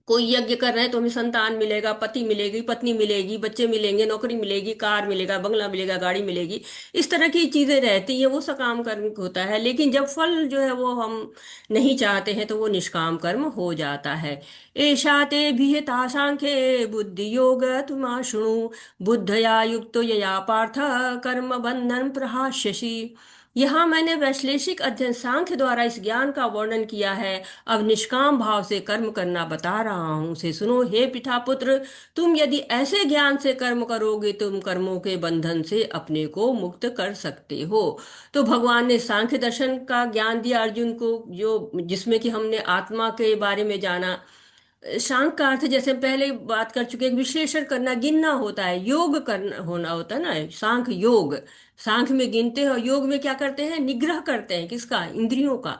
कोई यज्ञ कर रहे हैं तो हमें संतान मिलेगा, पति मिलेगी, पत्नी मिलेगी, बच्चे मिलेंगे, नौकरी मिलेगी, कार मिलेगा, बंगला मिलेगा, गाड़ी मिलेगी, इस तरह की चीजें रहती हैं, वो सकाम कर्म होता है। लेकिन जब फल जो है वो हम नहीं चाहते हैं तो वो निष्काम कर्म हो जाता है। एषा ते विहिता सांख्ये बुद्धि योग तुमा शृणु बुद्धया युक्तो यया पार्थ कर्म बंधन प्रहास्यसि। यहाँ मैंने वैश्लेषिक अध्ययन सांख्य द्वारा इस ज्ञान का वर्णन किया है, अब निष्काम भाव से कर्म करना बता रहा हूं, उसे सुनो हे पितापुत्र। तुम यदि ऐसे ज्ञान से कर्म करोगे तुम कर्मों के बंधन से अपने को मुक्त कर सकते हो। तो भगवान ने सांख्य दर्शन का ज्ञान दिया अर्जुन को, जो जिसमें कि हमने आत्मा के बारे में जाना। शांत का अर्थ जैसे हम पहले बात कर चुके हैं, विश्लेषण करना, गिनना होता है, योग करना होना होता है ना, सांख्य योग। सांख्य में गिनते हैं और योग में क्या करते हैं, निग्रह करते हैं, किसका, इंद्रियों का।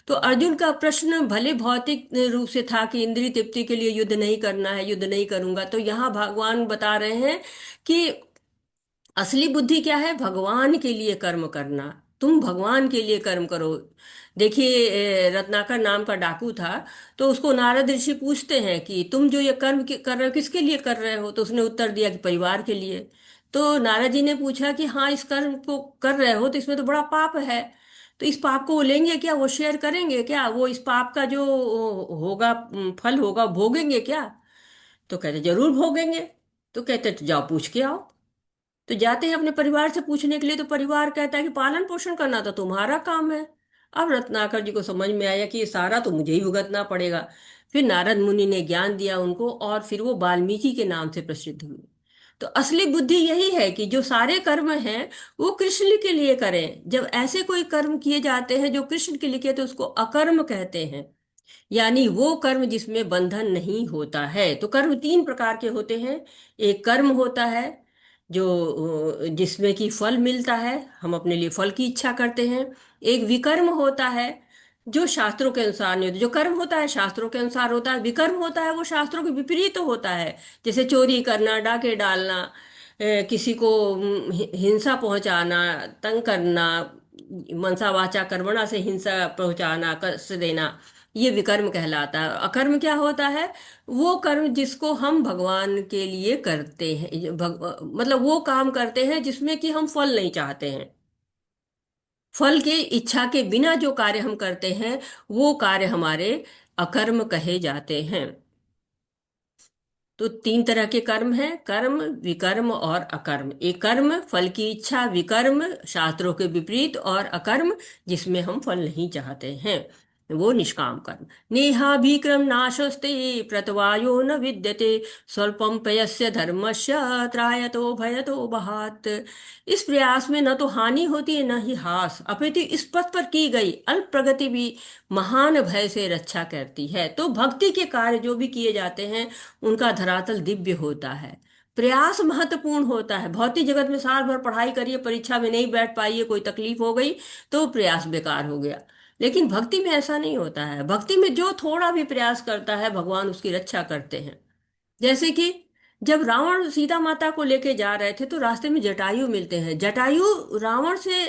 तो अर्जुन का प्रश्न भले भौतिक रूप से था कि इंद्रिय तृप्ति के लिए युद्ध नहीं करना है, युद्ध नहीं करूंगा, तो यहाँ भगवान बता रहे हैं कि असली बुद्धि क्या है, भगवान के लिए कर्म करना। तुम भगवान के लिए कर्म करो। देखिए रत्नाकर नाम का डाकू था, तो उसको नारद ऋषि पूछते हैं कि तुम जो ये कर्म कर रहे हो किसके लिए कर रहे हो, तो उसने उत्तर दिया कि परिवार के लिए। तो नारद जी ने पूछा कि हाँ इस कर्म को कर रहे हो तो इसमें तो बड़ा पाप है, तो इस पाप को वो लेंगे क्या, वो शेयर करेंगे क्या, वो इस पाप का जो होगा फल होगा भोगेंगे क्या। तो कहते जरूर भोगेंगे। तो कहते तो जाओ पूछ के आओ। तो जाते हैं अपने परिवार से पूछने के लिए, तो परिवार कहता है कि पालन पोषण करना तो तुम्हारा काम है। अब रत्नाकर जी को समझ में आया कि ये सारा तो मुझे ही भुगतना पड़ेगा। फिर नारद मुनि ने ज्ञान दिया उनको और फिर वो वाल्मीकि के नाम से प्रसिद्ध हुए। तो असली बुद्धि यही है कि जो सारे कर्म हैं वो कृष्ण के लिए करें। जब ऐसे कोई कर्म किए जाते हैं जो कृष्ण के लिए किए तो उसको अकर्म कहते हैं, यानी वो कर्म जिसमें बंधन नहीं होता है। तो कर्म तीन प्रकार के होते हैं। एक कर्म होता है जो जिसमें कि फल मिलता है, हम अपने लिए फल की इच्छा करते हैं। एक विकर्म होता है जो शास्त्रों के अनुसार नहीं होता। जो कर्म होता है शास्त्रों के अनुसार होता है, विकर्म होता है वो शास्त्रों के विपरीत होता है। जैसे चोरी करना, डाके डालना, किसी को हिंसा पहुंचाना, तंग करना, मनसा वाचा कर्मणा से हिंसा पहुंचाना, कष्ट देना, ये विकर्म कहलाता है। अकर्म क्या होता है, वो कर्म जिसको हम भगवान के लिए करते हैं, मतलब वो काम करते हैं जिसमें कि हम फल नहीं चाहते हैं। फल के इच्छा के बिना जो कार्य हम करते हैं वो कार्य हमारे अकर्म कहे जाते हैं। तो तीन तरह के कर्म हैं, कर्म, विकर्म और अकर्म। एक कर्म फल की इच्छा, विकर्म शास्त्रों के विपरीत, और अकर्म जिसमें हम फल नहीं चाहते हैं, वो निष्काम कर्म। नेहाभिक्रम नाशस्ते प्रतवायो न विद्यते स्वल्पम पयस्य धर्मस्य त्रायतो भयतो बहात। इस प्रयास में न तो हानि होती है न ही हास, अपितु इस पथ पर की गई अल्प प्रगति भी महान भय से रक्षा करती है। तो भक्ति के कार्य जो भी किए जाते हैं उनका धरातल दिव्य होता है। प्रयास महत्वपूर्ण होता है। भौतिक जगत में साल भर पढ़ाई करिए, परीक्षा में नहीं बैठ पाइए, कोई तकलीफ हो गई तो प्रयास बेकार हो गया। लेकिन भक्ति में ऐसा नहीं होता है। भक्ति में जो थोड़ा भी प्रयास करता है भगवान उसकी रक्षा करते हैं। जैसे कि जब रावण सीता माता को लेके जा रहे थे तो रास्ते में जटायु मिलते हैं। जटायु रावण से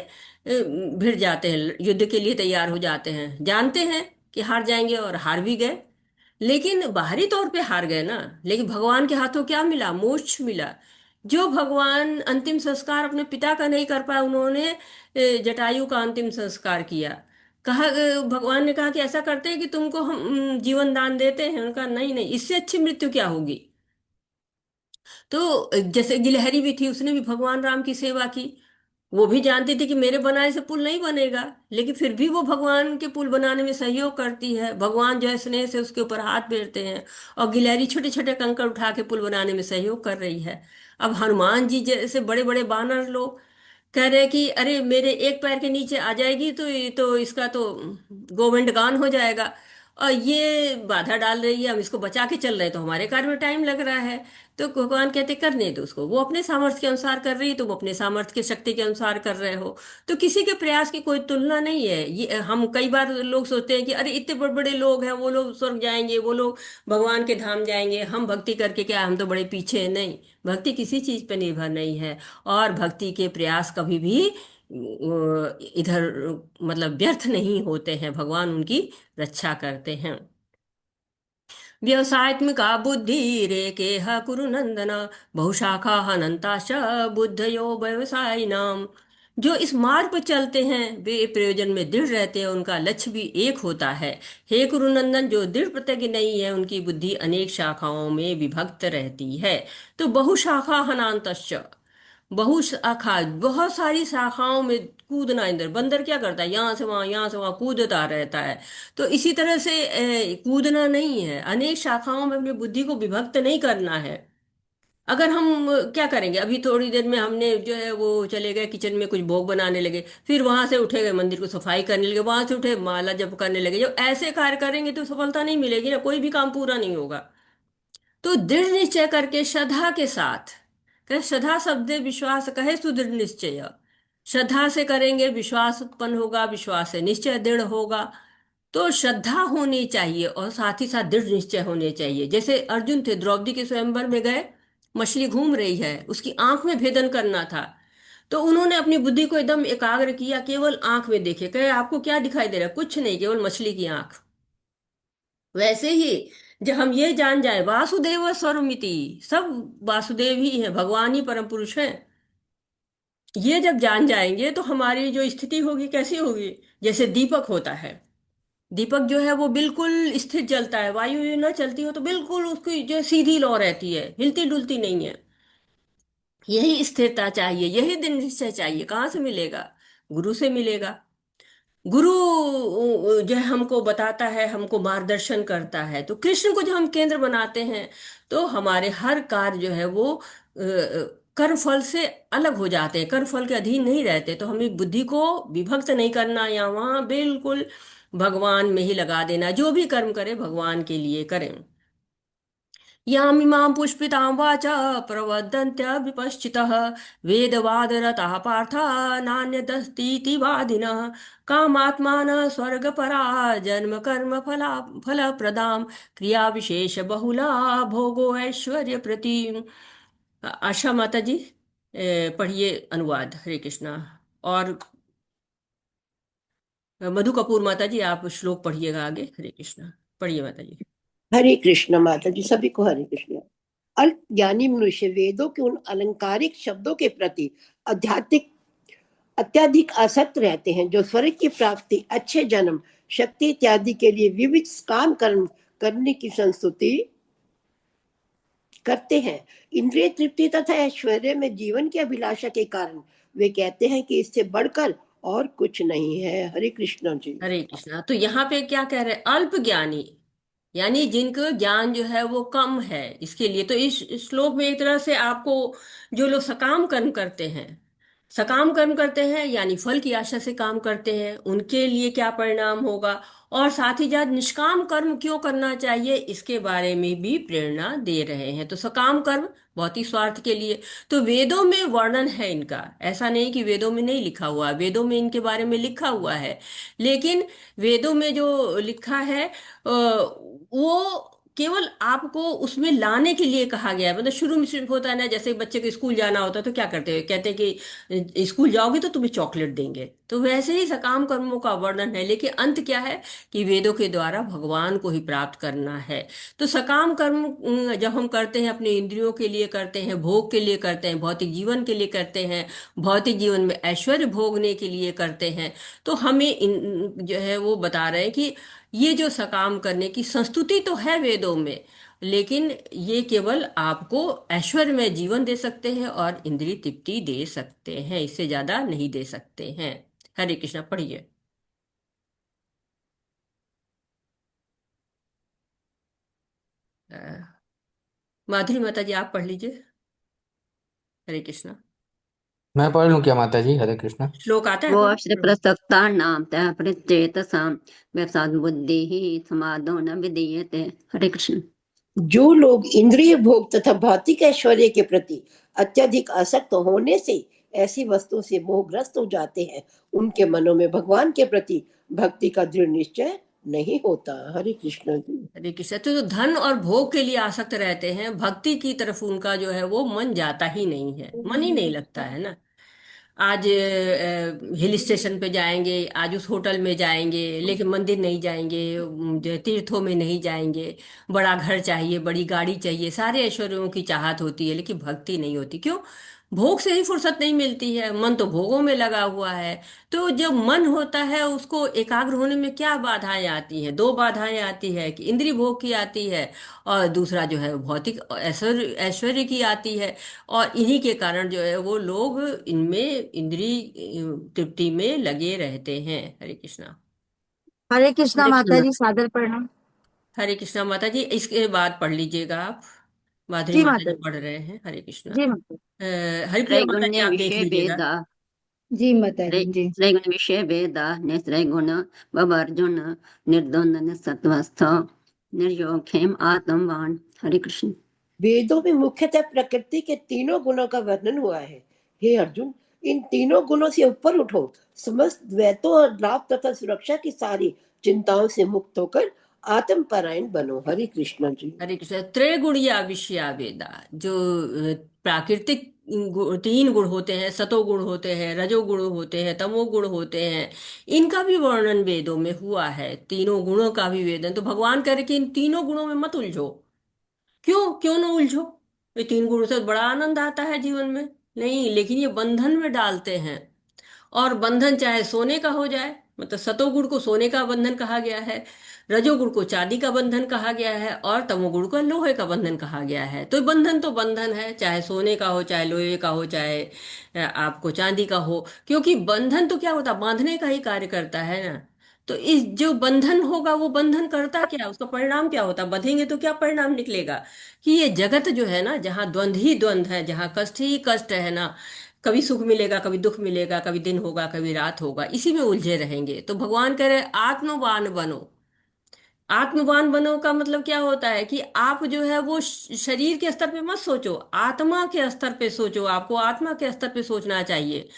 भिड़ जाते हैं, युद्ध के लिए तैयार हो जाते हैं, जानते हैं कि हार जाएंगे और हार भी गए। लेकिन बाहरी तौर पे हार गए ना, लेकिन भगवान के हाथों क्या मिला, मोक्ष मिला। जो भगवान अंतिम संस्कार अपने पिता का नहीं कर पाए उन्होंने जटायु का अंतिम संस्कार किया। कहा भगवान ने कहा कि ऐसा करते हैं कि तुमको हम जीवन दान देते हैं। उनका नहीं नहीं, इससे अच्छी मृत्यु क्या होगी। तो जैसे गिलहरी भी थी, उसने भी भगवान राम की सेवा की। वो भी जानती थी कि मेरे बनाए से पुल नहीं बनेगा, लेकिन फिर भी वो भगवान के पुल बनाने में सहयोग करती है। भगवान जो है स्नेह से उसके ऊपर हाथ फेरते हैं, और गिलहरी छोटे छोटे कंकड़ उठा के पुल बनाने में सहयोग कर रही है। अब हनुमान जी जैसे बड़े बड़े बानर लोग कह रहे हैं कि अरे मेरे एक पैर के नीचे आ जाएगी तो ये तो इसका तो गोविंद गान हो जाएगा, और ये बाधा डाल रही है, हम इसको बचा के चल रहे हैं तो हमारे कार्य में टाइम लग रहा है। तो भगवान कहते करने दो उसको, वो अपने सामर्थ्य के अनुसार कर रही है, तुम अपने सामर्थ्य की शक्ति के अनुसार कर रहे हो। तो किसी के प्रयास की कोई तुलना नहीं है। ये हम कई बार लोग सोचते हैं कि अरे इतने बड़े बड़े लोग हैं, वो लोग स्वर्ग जाएंगे, वो लोग भगवान के धाम जाएंगे, हम भक्ति करके क्या, हम तो बड़े पीछे हैं। नहीं, भक्ति किसी चीज पे निर्भर नहीं है। और भक्ति के प्रयास कभी भी इधर मतलब व्यर्थ नहीं होते हैं, भगवान उनकी रक्षा करते हैं। व्यवसायत्मिका बुद्धि रेकेह कुरु नंदन, बहुशाखा हनंताश बुद्धयो व्यवसायिनाम। जो इस मार्ग पर चलते हैं वे प्रयोजन में दृढ़ रहते हैं, उनका लक्ष्य भी एक होता है। हे कुरुनंदन, जो दृढ़ प्रतिज्ञ नहीं है उनकी बुद्धि अनेक शाखाओं में विभक्त रहती है। तो बहुशाखा हनांतश्च, बहुशाखा बहुत सारी शाखाओं में कूदना। इंद्र बंदर क्या करता है, यहाँ से वहां यहाँ से वहां कूदता रहता है। तो इसी तरह से कूदना नहीं है, अनेक शाखाओं में अपनी बुद्धि को विभक्त नहीं करना है। अगर हम क्या करेंगे, अभी थोड़ी देर में हमने जो है वो चले गए किचन में कुछ भोग बनाने लगे, फिर वहां से उठे गए मंदिर को सफाई करने लगे, वहां से उठे माला जप करने लगे, जब ऐसे कार्य करेंगे तो सफलता नहीं मिलेगी ना, कोई भी काम पूरा नहीं होगा। तो दृढ़ निश्चय करके श्रद्धा के साथ, कहे श्रद्धा शब्द विश्वास कहे सुदृढ़ निश्चय, श्रद्धा से करेंगे विश्वास उत्पन्न होगा, विश्वास से निश्चय दृढ़ होगा। तो श्रद्धा होनी चाहिए और साथ ही साथ दृढ़ निश्चय होने चाहिए। जैसे अर्जुन थे, द्रौपदी के स्वयंवर में गए, मछली घूम रही है, उसकी आंख में भेदन करना था, तो उन्होंने अपनी बुद्धि को एकदम एकाग्र किया, केवल आंख में देखे, कहे आपको क्या दिखाई दे रहा है, कुछ नहीं, केवल मछली की आंख। वैसे ही जब हम ये जान जाए वासुदेव स्वरमिति, सब वासुदेव ही है, भगवान ही परम पुरुष है, ये जब जान जाएंगे तो हमारी जो स्थिति होगी कैसी होगी। जैसे दीपक होता है, दीपक जो है वो बिल्कुल स्थिर जलता है, वायु ना चलती हो तो बिल्कुल उसकी जो सीधी लौ रहती है, हिलती डुलती नहीं है। यही स्थिरता चाहिए, यही दिन निश्चय चाहिए। कहाँ से मिलेगा, गुरु से मिलेगा। गुरु जो है हमको बताता है, हमको मार्गदर्शन करता है। तो कृष्ण को जब हम केंद्र बनाते हैं तो हमारे हर कार्य जो है वो कर्म फल से अलग हो जाते हैं, कर्म फल के अधीन नहीं रहते। तो हमें बुद्धि को विभक्त नहीं करना, या वहां बिल्कुल भगवान में ही लगा देना, जो भी कर्म करे भगवान के लिए करें। यामिमां पुष्पितां वाचा प्रवदन्त्य विपश्चितः, वेदवादरताः पार्था नान्यदस्तीति वादिनः, कामात्मानः स्वर्गपरा जन्म कर्म फला फलप्रदां, क्रिया विशेष बहुला भोगो ऐश्वर्य प्रति। आशा माता जी पढ़िए अनुवाद, हरे कृष्णा। और मधु कपूर माता जी आप श्लोक पढ़िएगा आगे, हरे कृष्णा। पढ़िए माता जी। हरे कृष्ण माता जी, सभी को हरे कृष्ण। अल्प ज्ञानी मनुष्य वेदों के उन अलंकारिक शब्दों के प्रति आध्यात्मिक अत्यधिक आसक्त रहते हैं जो स्वर्ग की प्राप्ति, अच्छे जन्म, शक्ति इत्यादि के लिए विविध काम कर्म करने की संस्तुति करते हैं। इंद्रिय तृप्ति तथा ऐश्वर्य में जीवन की अभिलाषा के कारण वे कहते हैं कि इससे बढ़कर और कुछ नहीं है। हरे कृष्ण जी। हरे कृष्णा। तो यहाँ पे क्या कह रहे हैं, अल्प ज्ञानी, यानी जिनको ज्ञान जो है वो कम है, इसके लिए। तो इस श्लोक में एक तरह से आपको, जो लोग सकाम कर्म करते हैं, सकाम कर्म करते हैं यानी फल की आशा से काम करते हैं, उनके लिए क्या परिणाम होगा, और साथ ही साथ निष्काम कर्म क्यों करना चाहिए इसके बारे में भी प्रेरणा दे रहे हैं। तो सकाम कर्म बहुत ही स्वार्थ के लिए, तो वेदों में वर्णन है इनका, ऐसा नहीं कि वेदों में नहीं लिखा हुआ, वेदों में इनके बारे में लिखा हुआ है। लेकिन वेदों में जो लिखा है वो केवल आपको उसमें लाने के लिए कहा गया है। मतलब शुरू में सिर्फ होता है ना, जैसे बच्चे को स्कूल जाना होता है तो क्या करते हैं, कहते हैं कि स्कूल जाओगे तो तुम्हें चॉकलेट देंगे। तो वैसे ही सकाम कर्मों का वर्णन है, लेकिन अंत क्या है कि वेदों के द्वारा भगवान को ही प्राप्त करना है। तो सकाम कर्म जब हम करते हैं अपने इंद्रियों के लिए करते हैं, भोग के लिए करते हैं, भौतिक जीवन के लिए करते हैं, भौतिक जीवन में ऐश्वर्य भोगने के लिए करते हैं, तो हमें जो है वो बता रहे हैं कि ये जो सकाम करने की संस्तुति तो है वेदों में, लेकिन ये केवल आपको ऐश्वर्य में जीवन दे सकते हैं और इंद्रिय तृप्ति दे सकते हैं, इससे ज्यादा नहीं दे सकते हैं। हरे कृष्णा, पढ़िए। अ, माधुरी माता जी, आप पढ़ लीजिए। हरे कृष्णा। मैं पढ़ लूं क्या माता जी? हरे कृष्णा। श्लोक आता है वो आपको? अश्र प्रसक्तानां तः परिचेतसां व्यवसाद बुद्धिः समादो न विधीयते। हरे कृष्ण। जो लोग इंद्रिय भोग तथा भौतिक ऐश्वर्य के प्रति अत्यधिक आसक्त होने से ऐसी वस्तुओं से मोहग्रस्त हो जाते हैं, उनके मनों में भगवान के प्रति भक्ति का दृढ़ निश्चय नहीं होता। हरे कृष्ण जी। हरे कृष्ण। तो जो धन और भोग के लिए आसक्त रहते हैं, भक्ति की तरफ उनका जो है वो मन जाता ही नहीं है, मन ही नहीं लगता है ना। आज हिल स्टेशन पे जाएंगे, आज उस होटल में जाएंगे, लेकिन मंदिर नहीं जाएंगे, जो तीर्थों में नहीं जाएंगे। बड़ा घर चाहिए, बड़ी गाड़ी चाहिए, सारे ऐश्वर्यों की चाहत होती है, लेकिन भक्ति नहीं होती। क्यों? भोग से ही फुर्सत नहीं मिलती है, मन तो भोगों में लगा हुआ है। तो जब मन होता है उसको एकाग्र होने में क्या बाधाएं आती हैं? दो बाधाएं आती है कि इंद्रिय भोग की आती है, और दूसरा जो है भौतिक ऐश्वर्य ऐश्वर्य की आती है। और इन्हीं के कारण जो है वो लोग इनमें इंद्रिय तृप्ति में लगे रहते हैं। हरे कृष्णा। हरे कृष्णा हरे माता कृष्ण। जी, सादर प्रणाम। हरे कृष्णा माता जी, इसके बाद पढ़ लीजिएगा आप। माधुरी जी माता माता जी जी। पढ़ रहे हैं। हरे कृष्णा। जी माता हरिप्रिया माता जी, त्रैगुण्य आप देख विषय लीजिएगा। भेदा। जी माता जी। जी त्रैगुण्य विषय भेदा निस्त्रैगुण बब अर्जुन निर्द्वंद निस्सत्वस्थ निर्योगक्षेम आत्मवान। हरे कृष्ण। वेदों में मुख्यतः प्रकृति के तीनों गुणों का वर्णन हुआ है। हे अर्जुन, इन तीनों गुणों से ऊपर उठो, समस्त द्वैतों और लाभ तथा सुरक्षा की सारी चिंताओं से मुक्त होकर आत्मपरायण बनो। हरे कृष्ण जी। हरे कृष्ण। त्रैगुणिया विषया वेदा, जो प्राकृतिक तीन गुण होते हैं, सतोगुण होते हैं, रजोगुण होते हैं, तमोगुण होते हैं, इनका भी वर्णन वेदों में हुआ है। तीनों गुणों का भी वेदन। तो भगवान कह रहे कि इन तीनों गुणों में मत उलझो। क्यों क्यों ना उलझो? ये तीन गुणों से बड़ा आनंद आता है जीवन में। नहीं, लेकिन ये बंधन में डालते हैं। और बंधन चाहे सोने का हो जाए, मतलब सतोगुण को सोने का बंधन कहा गया है, रजोगुण को चांदी का बंधन कहा गया है, और तमोगुण को लोहे का बंधन कहा गया है। तो बंधन है, चाहे सोने का हो, चाहे लोहे का हो, चाहे आपको चांदी का हो। क्योंकि बंधन तो क्या होता, बांधने का ही कार्य करता है ना। तो इस जो बंधन होगा वो बंधन करता क्या, उसका परिणाम क्या होता, बंधेंगे तो क्या परिणाम निकलेगा? कि ये जगत जो है ना, जहाँ द्वंद्व ही द्वंद्व है, जहाँ कष्ट ही कष्ट है ना, कभी सुख मिलेगा, कभी दुख मिलेगा, कभी दिन होगा, कभी रात होगा, इसी में उलझे रहेंगे। तो भगवान कह रहे आत्मवान बनो। आत्मवान बनो का मतलब क्या होता है कि आप जो है वो शरीर के स्तर पे मत सोचो, आत्मा के स्तर पे सोचो। आपको आत्मा के स्तर पे सोचना चाहिए।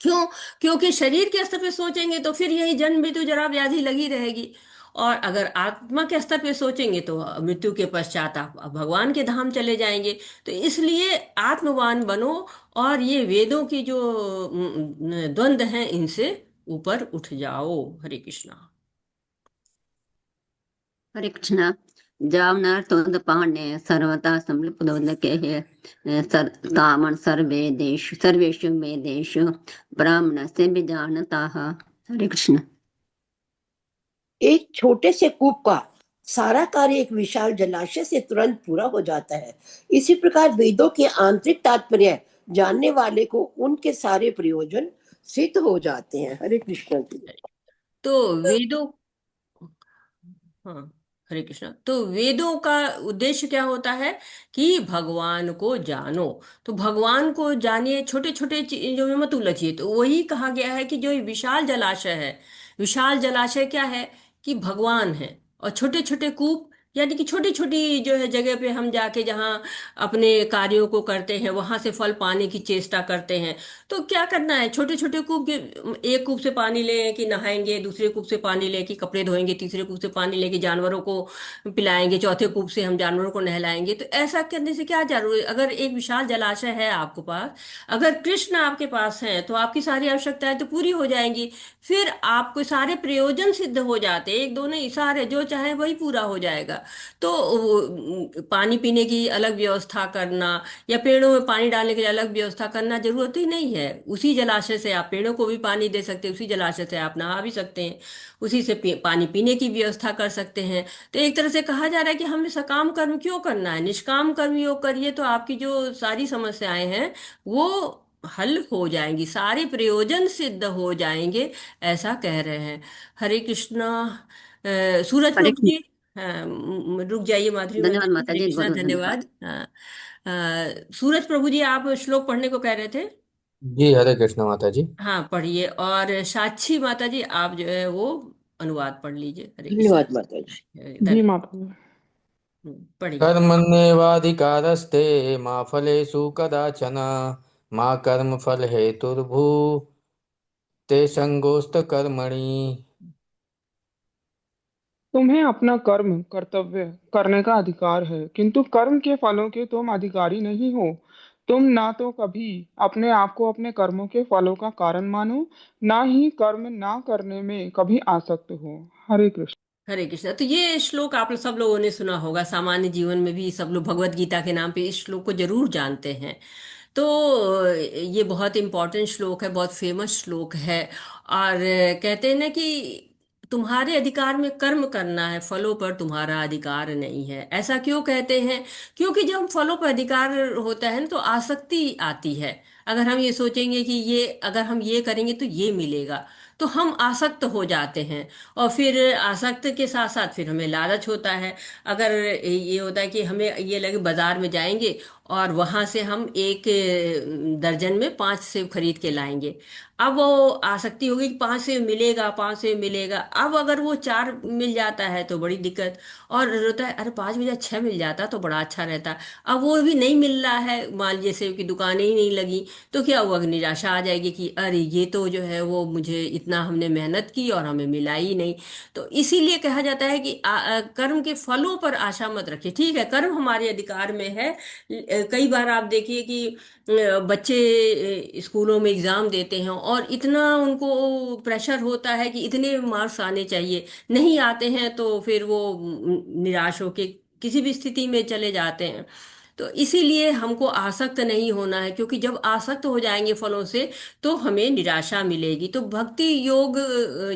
क्यों? क्योंकि शरीर के स्तर पे सोचेंगे तो फिर यही जन्म मृत्यु जरा व्याधि लगी रहेगी। और अगर आत्मा के स्तर पे सोचेंगे तो मृत्यु के पश्चात आप भगवान के धाम चले जाएंगे। तो इसलिए आत्मवान बनो, और ये वेदों की जो द्वंद्व हैं इनसे ऊपर उठ जाओ। हरे कृष्णा। हरे कृष्ण। जावनर तुंद पांडे सर्वथा संप्लुप्तोदके सर तामन सर्वेषु वेदेषु ब्राह्मणस्य विजानताः। हरे कृष्ण। एक छोटे से कूप का सारा कार्य एक विशाल जलाशय से तुरंत पूरा हो जाता है। इसी प्रकार वेदों के आंतरिक तात्पर्य जानने वाले को उनके सारे प्रयोजन सिद्ध हो जाते हैं। हरे कृष्ण जी। तो वेदों हाँ, हरे कृष्णा। तो वेदों का उद्देश्य क्या होता है कि भगवान को जानो। तो भगवान को जानिए, छोटे छोटे चीजों में मत उलझिए। तो वही कहा गया है कि जो ये विशाल जलाशय है, विशाल जलाशय क्या है कि भगवान है। और छोटे छोटे कूप यानी कि छोटी छोटी जो है जगह पे हम जाके जहाँ अपने कार्यों को करते हैं, वहां से फल पाने की चेष्टा करते हैं। तो क्या करना है, छोटे छोटे कूप एक कूप से पानी लें कि नहाएंगे, दूसरे कूप से पानी लें कि कपड़े धोएंगे, तीसरे कूप से पानी लेके जानवरों को पिलाएंगे, चौथे कूप से हम जानवरों को नहलाएंगे। तो ऐसा करने से क्या जरूरी? अगर एक विशाल जलाशय है आपके पास, अगर कृष्ण आपके पास हैं, तो आपकी सारी आवश्यकताएं तो पूरी हो जाएंगी। फिर आपको सारे प्रयोजन सिद्ध हो जाते, एक दो नहीं, सारे जो चाहे वही पूरा हो जाएगा। तो पानी पीने की अलग व्यवस्था करना या पेड़ों में पानी डालने के लिए अलग व्यवस्था करना जरूरत ही नहीं है। उसी जलाशय से आप पेड़ों को भी पानी दे सकते हैं, उसी जलाशय से आप नहा भी सकते हैं, उसी से पानी पीने की व्यवस्था कर सकते हैं। तो एक तरह से कहा जा रहा है कि हमें सकाम कर्म क्यों करना है, निष्काम कर्म योग करिए तो आपकी जो सारी समस्याएं हैं वो हल हो जाएंगी, सारे प्रयोजन सिद्ध हो जाएंगे, ऐसा कह रहे हैं। हरे कृष्णा। सूरज हरे प्रभु जी। हाँ, रुक जाइए माधुरी धन्यवाद माता जी, माता हरे जी, कृष्णा, बहुत बहुत धन्यवाद। धन्यवाद। हाँ, सूरज प्रभु जी आप श्लोक पढ़ने को कह रहे थे। जी हरे कृष्ण माता जी। हाँ पढ़िए, और साक्षी माता जी आप जो है वो अनुवाद पढ़ लीजिए। हरे कृष्ण। धन्यवाद माता जी। जी धन्यवाद। माता जी। पढ़िए। कर्मण्येवाधिकारस्ते मा फलेषु कदाचन मा कर्मफल हेतुर्भू ते संगोस्त कर्मणि। तुम्हें अपना कर्म कर्तव्य करने का अधिकार है, किंतु कर्म के फलों के तुम अधिकारी नहीं हो। तुम ना तो कभी अपने आप को अपने कर्मों के फलों का कारण मानो, ना ही कर्म ना करने में कभी आसक्त हो। हरे कृष्ण। हरे कृष्णा। तो ये श्लोक आप सब लोगों ने सुना होगा, सामान्य जीवन में भी सब लोग भगवत गीता के नाम पे इस श्लोक को जरूर जानते हैं। तो ये बहुत इंपॉर्टेंट श्लोक है, बहुत फेमस श्लोक है। और कहते हैं ना कि तुम्हारे अधिकार में कर्म करना है, फलों पर तुम्हारा अधिकार नहीं है। ऐसा क्यों कहते हैं? क्योंकि जब हम फलों पर अधिकार होता है ना तो आसक्ति आती है। अगर हम ये सोचेंगे कि ये अगर हम ये करेंगे तो ये मिलेगा, तो हम आसक्त हो जाते हैं। और फिर आसक्त के साथ साथ फिर हमें लालच होता है। अगर ये होता है कि हमें ये लगे बाजार में जाएंगे और वहां से हम एक दर्जन में 5 सेब खरीद के लाएंगे। अब वो आसक्ति होगी कि 5 सेब मिलेगा, 5 सेब मिलेगा। अब अगर वो 4 मिल जाता है तो बड़ी दिक्कत, और होता है अरे 5 बजाय 6 मिल जाता तो बड़ा अच्छा रहता। अब वो भी नहीं मिल रहा है, मान लीजिए सेब की दुकानें ही नहीं लगी, तो क्या हुआ, निराशा आ जाएगी कि अरे ये तो जो है वो मुझे इतना हमने मेहनत की और हमें मिला ही नहीं। तो इसीलिए कहा जाता है कि कर्म के फलों पर आशा मत रखिए। ठीक है, कर्म हमारे अधिकार में है। कई बार आप देखिए कि बच्चे स्कूलों में एग्जाम देते हैं और इतना उनको प्रेशर होता है कि इतने मार्क्स आने चाहिए, नहीं आते हैं तो फिर वो निराश होके किसी भी स्थिति में चले जाते हैं। तो इसीलिए हमको आसक्त नहीं होना है, क्योंकि जब आसक्त हो जाएंगे फलों से तो हमें निराशा मिलेगी। तो भक्ति योग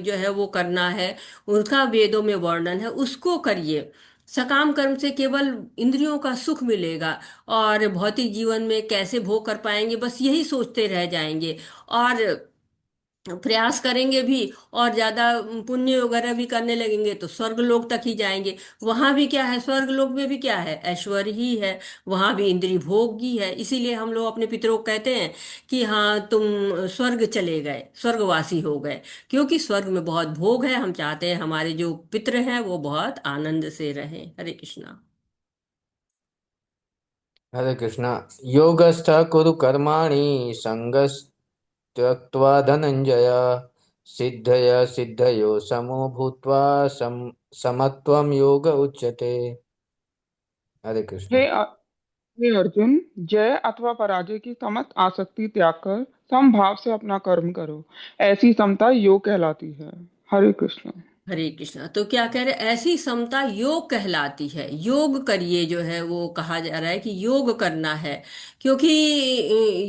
जो है वो करना है, उनका वेदों में वर्णन है, उसको करिए। सकाम कर्म से केवल इंद्रियों का सुख मिलेगा, और भौतिक जीवन में कैसे भोग कर पाएंगे बस यही सोचते रह जाएंगे। और प्रयास करेंगे भी और ज्यादा पुण्य वगैरह भी करने लगेंगे तो स्वर्ग लोक तक ही जाएंगे। वहां भी क्या है, स्वर्ग लोक में भी क्या है, ऐश्वर्य ही है। वहां भी इंद्रिय भोग ही है। इसीलिए हम लोग अपने पितरों को कहते हैं कि हाँ तुम स्वर्ग चले गए, स्वर्गवासी हो गए, क्योंकि स्वर्ग में बहुत भोग है। हम चाहते हैं हमारे जो पितर हैं वो बहुत आनंद से रहें। हरे कृष्णा। हरे कृष्णा। योगस्थ कुरु कर्माणि संगस् त्यक्त्वा धनंजय सिद्धय सिद्धयो समो भूत्वा समत्वं योग उच्यते। हरे कृष्ण। हे हे अर्जुन, जय अथवा पराजय की समस्त आसक्ति त्याग कर समभाव से अपना कर्म करो। ऐसी समता योग कहलाती है। हरे कृष्ण। हरे कृष्णा। तो क्या कह रहे, ऐसी समता योग कहलाती है। योग करिए जो है वो कहा जा रहा है कि योग करना है। क्योंकि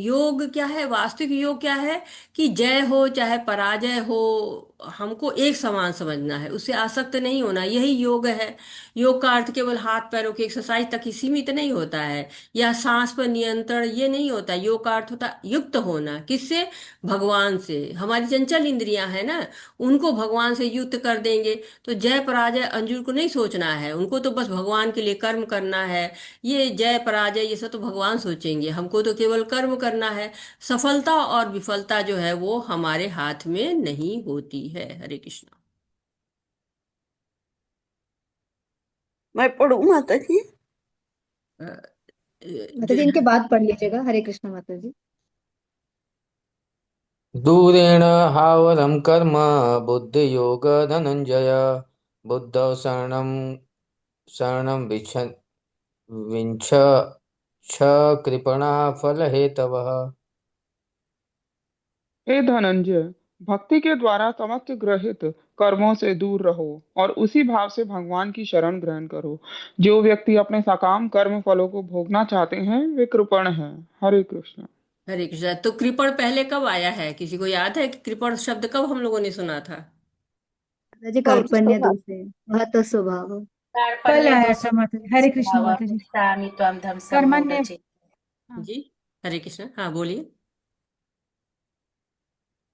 योग क्या है, वास्तविक योग क्या है कि जय हो चाहे पराजय हो, हमको एक समान समझना है, उससे आसक्त नहीं होना, यही योग है। योग का अर्थ केवल हाथ पैरों की एक्सरसाइज तक ही सीमित नहीं होता है, या सांस पर नियंत्रण ये नहीं होता। योग का अर्थ होता है युक्त होना, किससे, भगवान से। हमारी चंचल इंद्रियां हैं ना, उनको भगवान से युक्त कर देंगे तो जय पराजय अंजुर को नहीं सोचना है, उनको तो बस भगवान के लिए कर्म करना है। ये जय पराजय ये सब तो भगवान सोचेंगे, हमको तो केवल कर्म करना है। सफलता और विफलता जो है वो हमारे हाथ में नहीं होती है। हरे कृष्णा। मैं पढ़ूं माता जी? अ, माता जो जी इनके बाद पढ़ लीजिएगा। हरे कृष्ण माता जी। दूरेण हावरं कर्म बुद्धियोग धनंजय बुद्धौ शरणं शरणं विंछ छ कृपणा फलहेतवः। हे धनंजय, भक्ति के द्वारा समस्त ग्रहित कर्मों से दूर रहो और उसी भाव से भगवान की शरण ग्रहण करो। जो व्यक्ति अपने सकाम कर्म फलों को भोगना चाहते हैं वे कृपण हैं। हरे कृष्ण। हरे कृष्णा। तो कृपण पहले कब आया है? किसी को याद है कि कृपण शब्द कब हम लोगों ने सुना था? माताजी कल कार्पण्य दोष है, महत स्वभाव। कल कार्पण्य आया था दोषो माता जी। हरे कृष्ण भाव माता जी। पृच्छामि त्वां धम्सं कर्मण्य। मोदचे। हाँ, जी। हरे कृष्ण, हाँ बोलिए।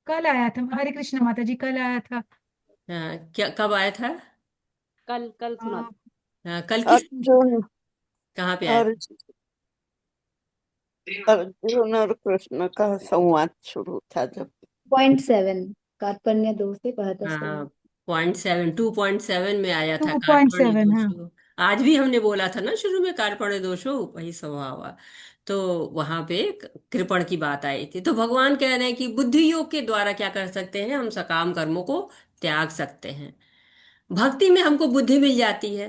कल आया था। हरे कृष्ण माता जी, कल आया था। हाँ, क्या कब आया था? कल कल सुना आ, हाँ, कल किस अर्जुन कहाँ पे आया था? अर्जुन अर्जुन और कृष्ण का संवाद शुरू था जब। 0.7 कार्पण्य दोष से महत हाँ, स्वभाव। 0.7, 2.7 में आया था 2.7। कार्पण्य हाँ। दोषो। आज भी हमने बोला था ना शुरू में, कार्पण्य दोषो वही स्वभाव। तो वहां पे कृपण की बात आई थी। तो भगवान कह रहे हैं कि बुद्धि योग के द्वारा क्या कर सकते हैं, हम सकाम कर्मों को त्याग सकते हैं। भक्ति में हमको बुद्धि मिल जाती है।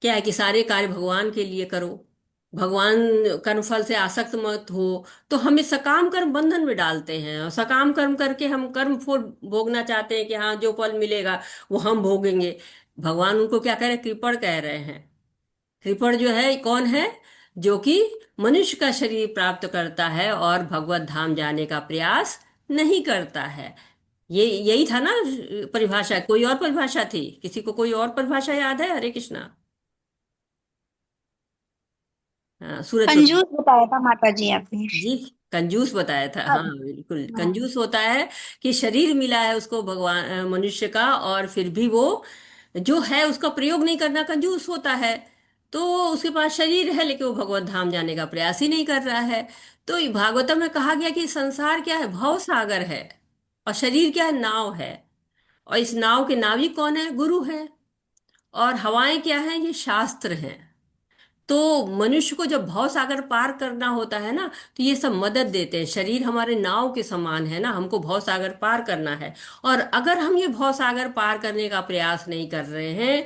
क्या है कि सारे कार्य भगवान के लिए करो, भगवान कर्म फल से आसक्त मत हो। तो हमें सकाम कर्म बंधन में डालते हैं, और सकाम कर्म करके हम कर्म फल भोगना चाहते हैं कि हाँ जो फल मिलेगा वो हम भोगेंगे। भगवान उनको क्या कह रहे हैं? कृपण कह रहे हैं। कृपण जो है कौन है? जो कि मनुष्य का शरीर प्राप्त करता है और भगवत धाम जाने का प्रयास नहीं करता है। ये यही था ना परिभाषा? कोई और परिभाषा थी? किसी को कोई और परिभाषा याद है? हरे कृष्णा। हाँ, सूरज प्रभु। कंजूस बताया था माता जी आपने। जी, कंजूस बताया था। हाँ अब बिल्कुल, हाँ। कंजूस होता है कि शरीर मिला है उसको भगवान मनुष्य का, और फिर भी वो जो है उसका प्रयोग नहीं करना, कंजूस होता है। तो उसके पास शरीर है लेकिन वो भगवत धाम जाने का प्रयास ही नहीं कर रहा है। तो ये भागवतम में कहा गया कि संसार क्या है? भव सागर है। और शरीर क्या है? नाव है। और इस नाव के नाविक कौन है? गुरु है। और हवाएं क्या है? ये शास्त्र हैं। तो मनुष्य को जब भव सागर पार करना होता है ना, तो ये सब मदद देते हैं। शरीर हमारे नाव के समान है ना, हमको भव सागर पार करना है। और अगर हम ये भव सागर पार करने का प्रयास नहीं कर रहे हैं,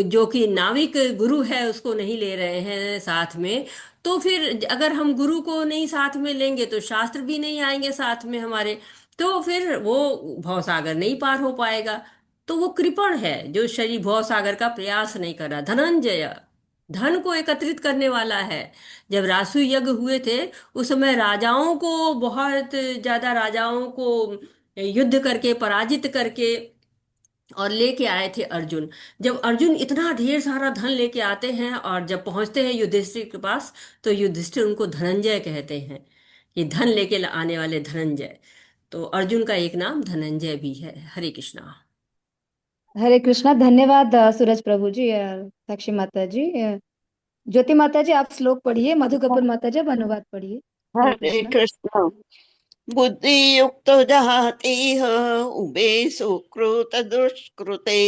जो कि नाविक गुरु है उसको नहीं ले रहे हैं साथ में, तो फिर अगर हम गुरु को नहीं साथ में लेंगे तो शास्त्र भी नहीं आएंगे साथ में हमारे। तो फिर वो भव सागर नहीं पार हो पाएगा। तो वो कृपण है जो शरीर भव सागर का प्रयास नहीं कर रहा। धनंजय धन को एकत्रित करने वाला है। जब रासु यज्ञ हुए थे उस समय राजाओं को, बहुत ज्यादा राजाओं को युद्ध करके पराजित करके और लेके आए थे अर्जुन। जब अर्जुन इतना ढेर सारा धन लेके आते हैं और जब पहुंचते हैं युधिष्ठिर के पास, तो युधिष्ठिर उनको धनंजय कहते हैं, कि धन लेके आने वाले धनंजय। तो अर्जुन का एक नाम धनंजय भी है। हरे कृष्णा। हरे कृष्णा। धन्यवाद सूरज प्रभु जी, साक्षी माता जी, ज्योति माता जी आप श्लोक पढ़िए, मधु कपूर माता जी आप अनुवाद पढ़िए। हरे हरे कृष्णा। कृष्ण। बुद्धि युक्त जहातीह उभे सुकृत दुष्कृते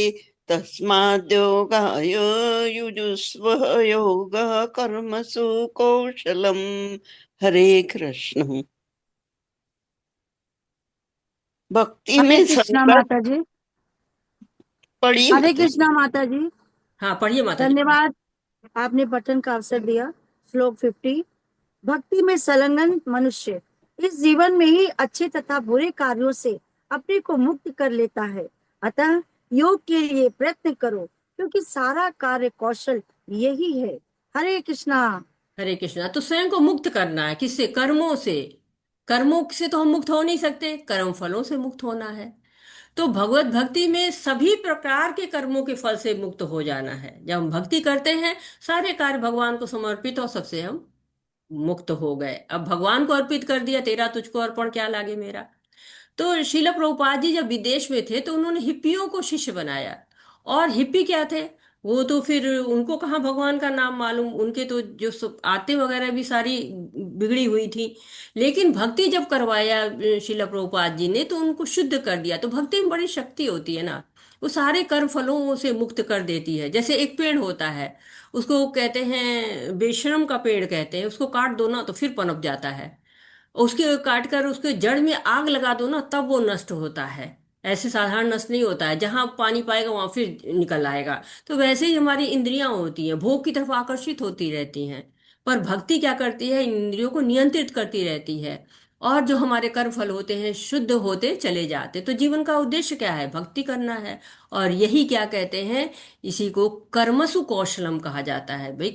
तस्माद्योगाय युजुस्व योग कर्मसु कौशलम। हरे कृष्ण। भक्ति हरे में कृष्णा संगत। माता जी। पढ़िए हरे माता कृष्णा जी। माता जी। हाँ पढ़िए माता जी। धन्यवाद, आपने पठन का अवसर दिया। श्लोक 50। भक्ति में संलग्न मनुष्य इस जीवन में ही अच्छे तथा बुरे कार्यों से अपने को मुक्त कर लेता है। अतः योग के लिए प्रयत्न करो, क्योंकि सारा कार्य कौशल यही है। हरे कृष्णा। हरे कृष्णा। तो स्वयं को मुक्त करना है, किससे? कर्मों से। कर्मों से तो हम मुक्त हो नहीं सकते, कर्म फलों से मुक्त होना है। तो भगवत भक्ति में सभी प्रकार के कर्मों के फल से मुक्त हो जाना है। जब हम भक्ति करते हैं, सारे कार्य भगवान को समर्पित, और सबसे हम मुक्त हो गए। अब भगवान को अर्पित कर दिया, तेरा तुझको अर्पण क्या लागे मेरा। तो शिला प्रभुपाद जी जब विदेश में थे तो उन्होंने हिप्पियों को शिष्य बनाया। और हिप्पी क्या थे? वो तो फिर उनको कहाँ भगवान का नाम मालूम, उनके तो जो आते वगैरह भी सारी बिगड़ी हुई थी। लेकिन भक्ति जब करवाया शिला प्रभुपाद जी ने, तो उनको शुद्ध कर दिया। तो भक्ति में बड़ी शक्ति होती है ना, वो सारे कर्म फलों से मुक्त कर देती है। जैसे एक पेड़ होता है, उसको कहते हैं बेशरम का पेड़ कहते हैं, उसको काट दो ना तो फिर पनप जाता है। उसके काट कर उसके जड़ में आग लगा दो ना तब वो नष्ट होता है। ऐसे साधारण नष्ट नहीं होता है, जहां पानी पाएगा वहां फिर निकल आएगा। तो वैसे ही हमारी इंद्रियां होती हैं, भोग की तरफ आकर्षित होती रहती हैं। पर भक्ति क्या करती है? इंद्रियों को नियंत्रित करती रहती है। और जो हमारे कर्म फल होते हैं शुद्ध होते चले जाते। तो जीवन का उद्देश्य क्या है? भक्ति करना है। और यही क्या कहते हैं, इसी को कर्मसु कौशलम कहा जाता है। भाई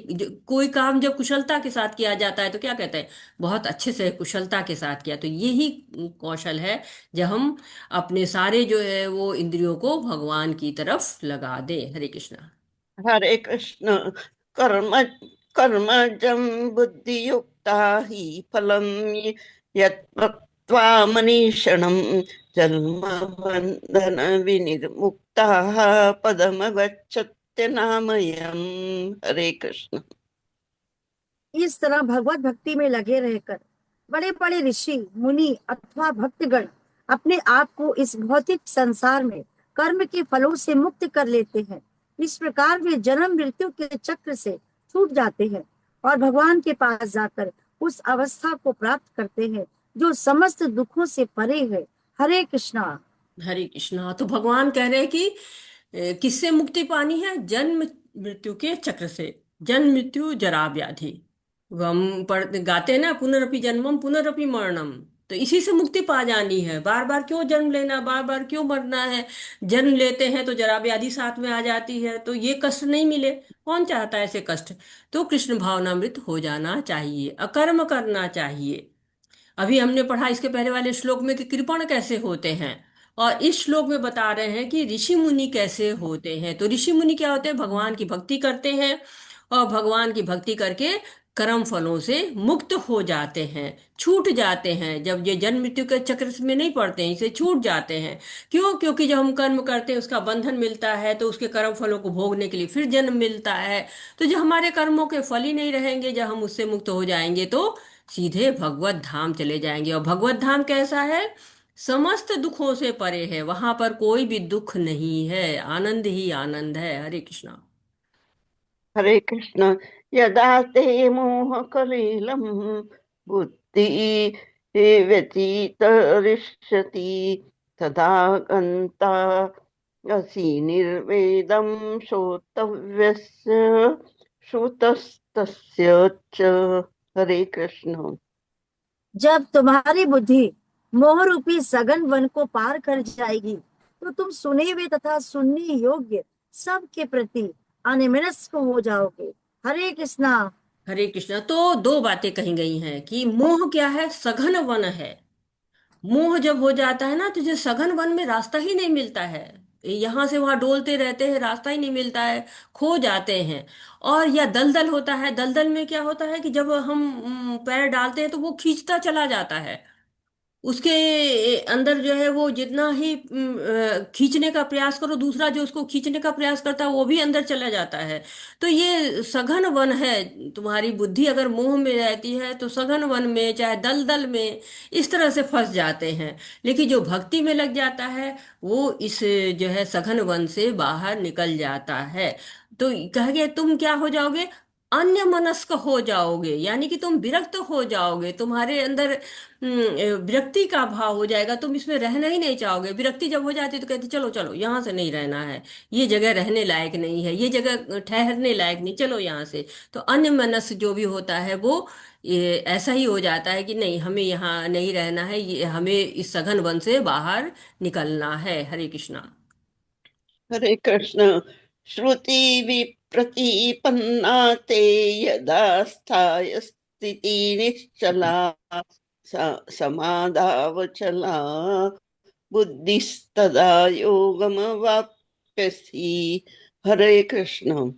कोई काम जब कुशलता के साथ किया जाता है तो क्या कहते हैं, बहुत अच्छे से कुशलता के साथ किया। तो यही कौशल है जब हम अपने सारे जो है वो इंद्रियों को भगवान की तरफ लगा दें। हरे कृष्णा। हरे कृष्ण। कर्म कर्मजं बुद्धियुक्ता हि फलं यत्त्वा मनीषणं जन्मबन्धन विनिर्मुक्ताः पदमगच्छत्यनामयम्। हरे कृष्ण। इस तरह भगवत भक्ति में लगे रहकर बड़े बड़े ऋषि मुनि अथवा भक्तगण अपने आप को इस भौतिक संसार में कर्म के फलों से मुक्त कर लेते हैं। इस प्रकार वे जन्म मृत्यु के चक्र से छूट जाते हैं और भगवान के पास जाकर उस अवस्था को प्राप्त करते हैं जो समस्त दुखों से परे है। हरे कृष्णा। हरे कृष्णा। तो भगवान कह रहे हैं कि किससे मुक्ति पानी है? जन्म मृत्यु के चक्र से। जन्म मृत्यु जरा व्याधि, वो हम पढ़ गाते हैं ना, पुनरपि जन्मम पुनरपि मरणम। तो इसी से मुक्ति पा जानी है। बार बार क्यों जन्म लेना, बार बार क्यों मरना है? जन्म लेते हैं तो जरा व्याधि साथ में आ जाती है, तो ये कष्ट नहीं मिले। कौन चाहता है ऐसे कष्ट? तो कृष्ण भावनामृत हो जाना चाहिए, अकर्म करना चाहिए। अभी हमने पढ़ा इसके पहले वाले श्लोक में कि कृपण कैसे होते हैं, और इस श्लोक में बता रहे हैं कि ऋषि मुनि कैसे होते हैं। तो ऋषि मुनि क्या होते हैं? भगवान की भक्ति करते हैं, और भगवान की भक्ति करके कर्म फलों से मुक्त हो जाते हैं, छूट जाते हैं। जब ये जन्म मृत्यु के चक्र में नहीं पड़ते हैं, इसे छूट जाते हैं। क्यों? क्योंकि जब हम कर्म करते हैं उसका बंधन मिलता है, तो उसके कर्म फलों को भोगने के लिए फिर जन्म मिलता है। तो जब हमारे कर्मों के फल ही नहीं रहेंगे, जब हम उससे मुक्त हो जाएंगे तो सीधे भगवत धाम चले जाएंगे। और भगवत धाम कैसा है? समस्त दुखों से परे है, वहां पर कोई भी दुख नहीं है, आनंद ही आनंद है। हरे कृष्णा। हरे कृष्ण। यदा ते मोह कलिलं बुद्धि व्यतीतरिष्यति तदा गन्तासि निर्वेदं श्रोतव्यस्य श्रुतस्तस्य च। हरे कृष्ण। जब तुम्हारी बुद्धि मोह रूपी सघन वन को पार कर जाएगी तो तुम सुने हुए तथा सुनने योग्य सब के प्रति अन्यमनस्क हो जाओगे। हरे कृष्णा। हरे कृष्णा। तो दो बातें कही गई हैं कि मोह क्या है? सघन वन है। मोह जब हो जाता है ना, तो जो सघन वन में रास्ता ही नहीं मिलता है, यहाँ से वहां डोलते रहते हैं, रास्ता ही नहीं मिलता है, खो जाते हैं। और या दलदल होता है। दलदल में क्या होता है कि जब हम पैर डालते हैं तो वो खींचता चला जाता है। उसके अंदर जो है वो जितना ही खींचने का प्रयास करो, दूसरा जो उसको खींचने का प्रयास करता है वो भी अंदर चला जाता है। तो ये सघन वन है। तुम्हारी बुद्धि अगर मोह में रहती है तो सघन वन में, चाहे दलदल में, इस तरह से फंस जाते हैं। लेकिन जो भक्ति में लग जाता है वो इस जो है सघन वन से बाहर निकल जाता है। तो कह गए तुम क्या हो जाओगे? अन्य मनस्क हो जाओगे, यानी कि तुम विरक्त हो जाओगे। तुम्हारे अंदर विरक्ति का भाव हो जाएगा, तुम इसमें रहना ही नहीं चाहोगे। विरक्ति जब हो जाती है तो कहते चलो चलो यहाँ से नहीं रहना है, ये जगह रहने लायक नहीं है, ये जगह ठहरने लायक नहीं, चलो यहाँ से। तो अन्य मनस जो भी होता है वो ये ऐसा ही हो जाता है कि नहीं, हमें यहाँ नहीं रहना है, ये हमें इस सघन वन से बाहर निकलना है। हरे कृष्णा। हरे कृष्ण। श्रुति विप्रतिपन्ना ते यदा स्थाय स्थिति निश्चला समाधावचला बुद्धिस्तदा योगमवाप्स्यसि। हरे कृष्ण।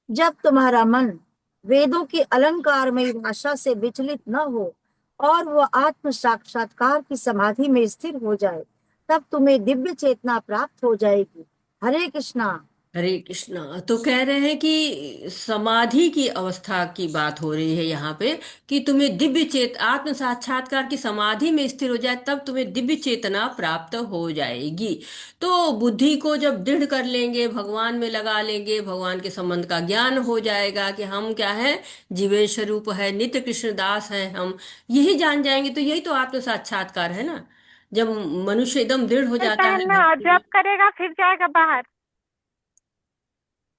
जब तुम्हारा मन वेदों की अलंकारमयी भाषा से विचलित न हो और वह आत्म साक्षात्कार की समाधि में स्थिर हो जाए, तब तुम्हें दिव्य चेतना प्राप्त हो जाएगी। हरे कृष्णा। हरे कृष्णा। तो कह रहे हैं कि समाधि की अवस्था की बात हो रही है यहाँ पे, कि तुम्हें दिव्य आत्म साक्षात्कार की समाधि में स्थिर हो जाए, तब तुम्हें दिव्य चेतना प्राप्त हो जाएगी। तो बुद्धि को जब दृढ़ कर लेंगे, भगवान में लगा लेंगे, भगवान के संबंध का ज्ञान हो जाएगा कि हम क्या है, जीवेश स्वरूप है, नित्य कृष्ण दास है हम, यही जान जाएंगे। तो यही तो आत्म साक्षात्कार है ना। जब मनुष्य एकदम दृढ़ हो जाता है ना, भक्ति में। जब करेगा फिर जाएगा बाहर।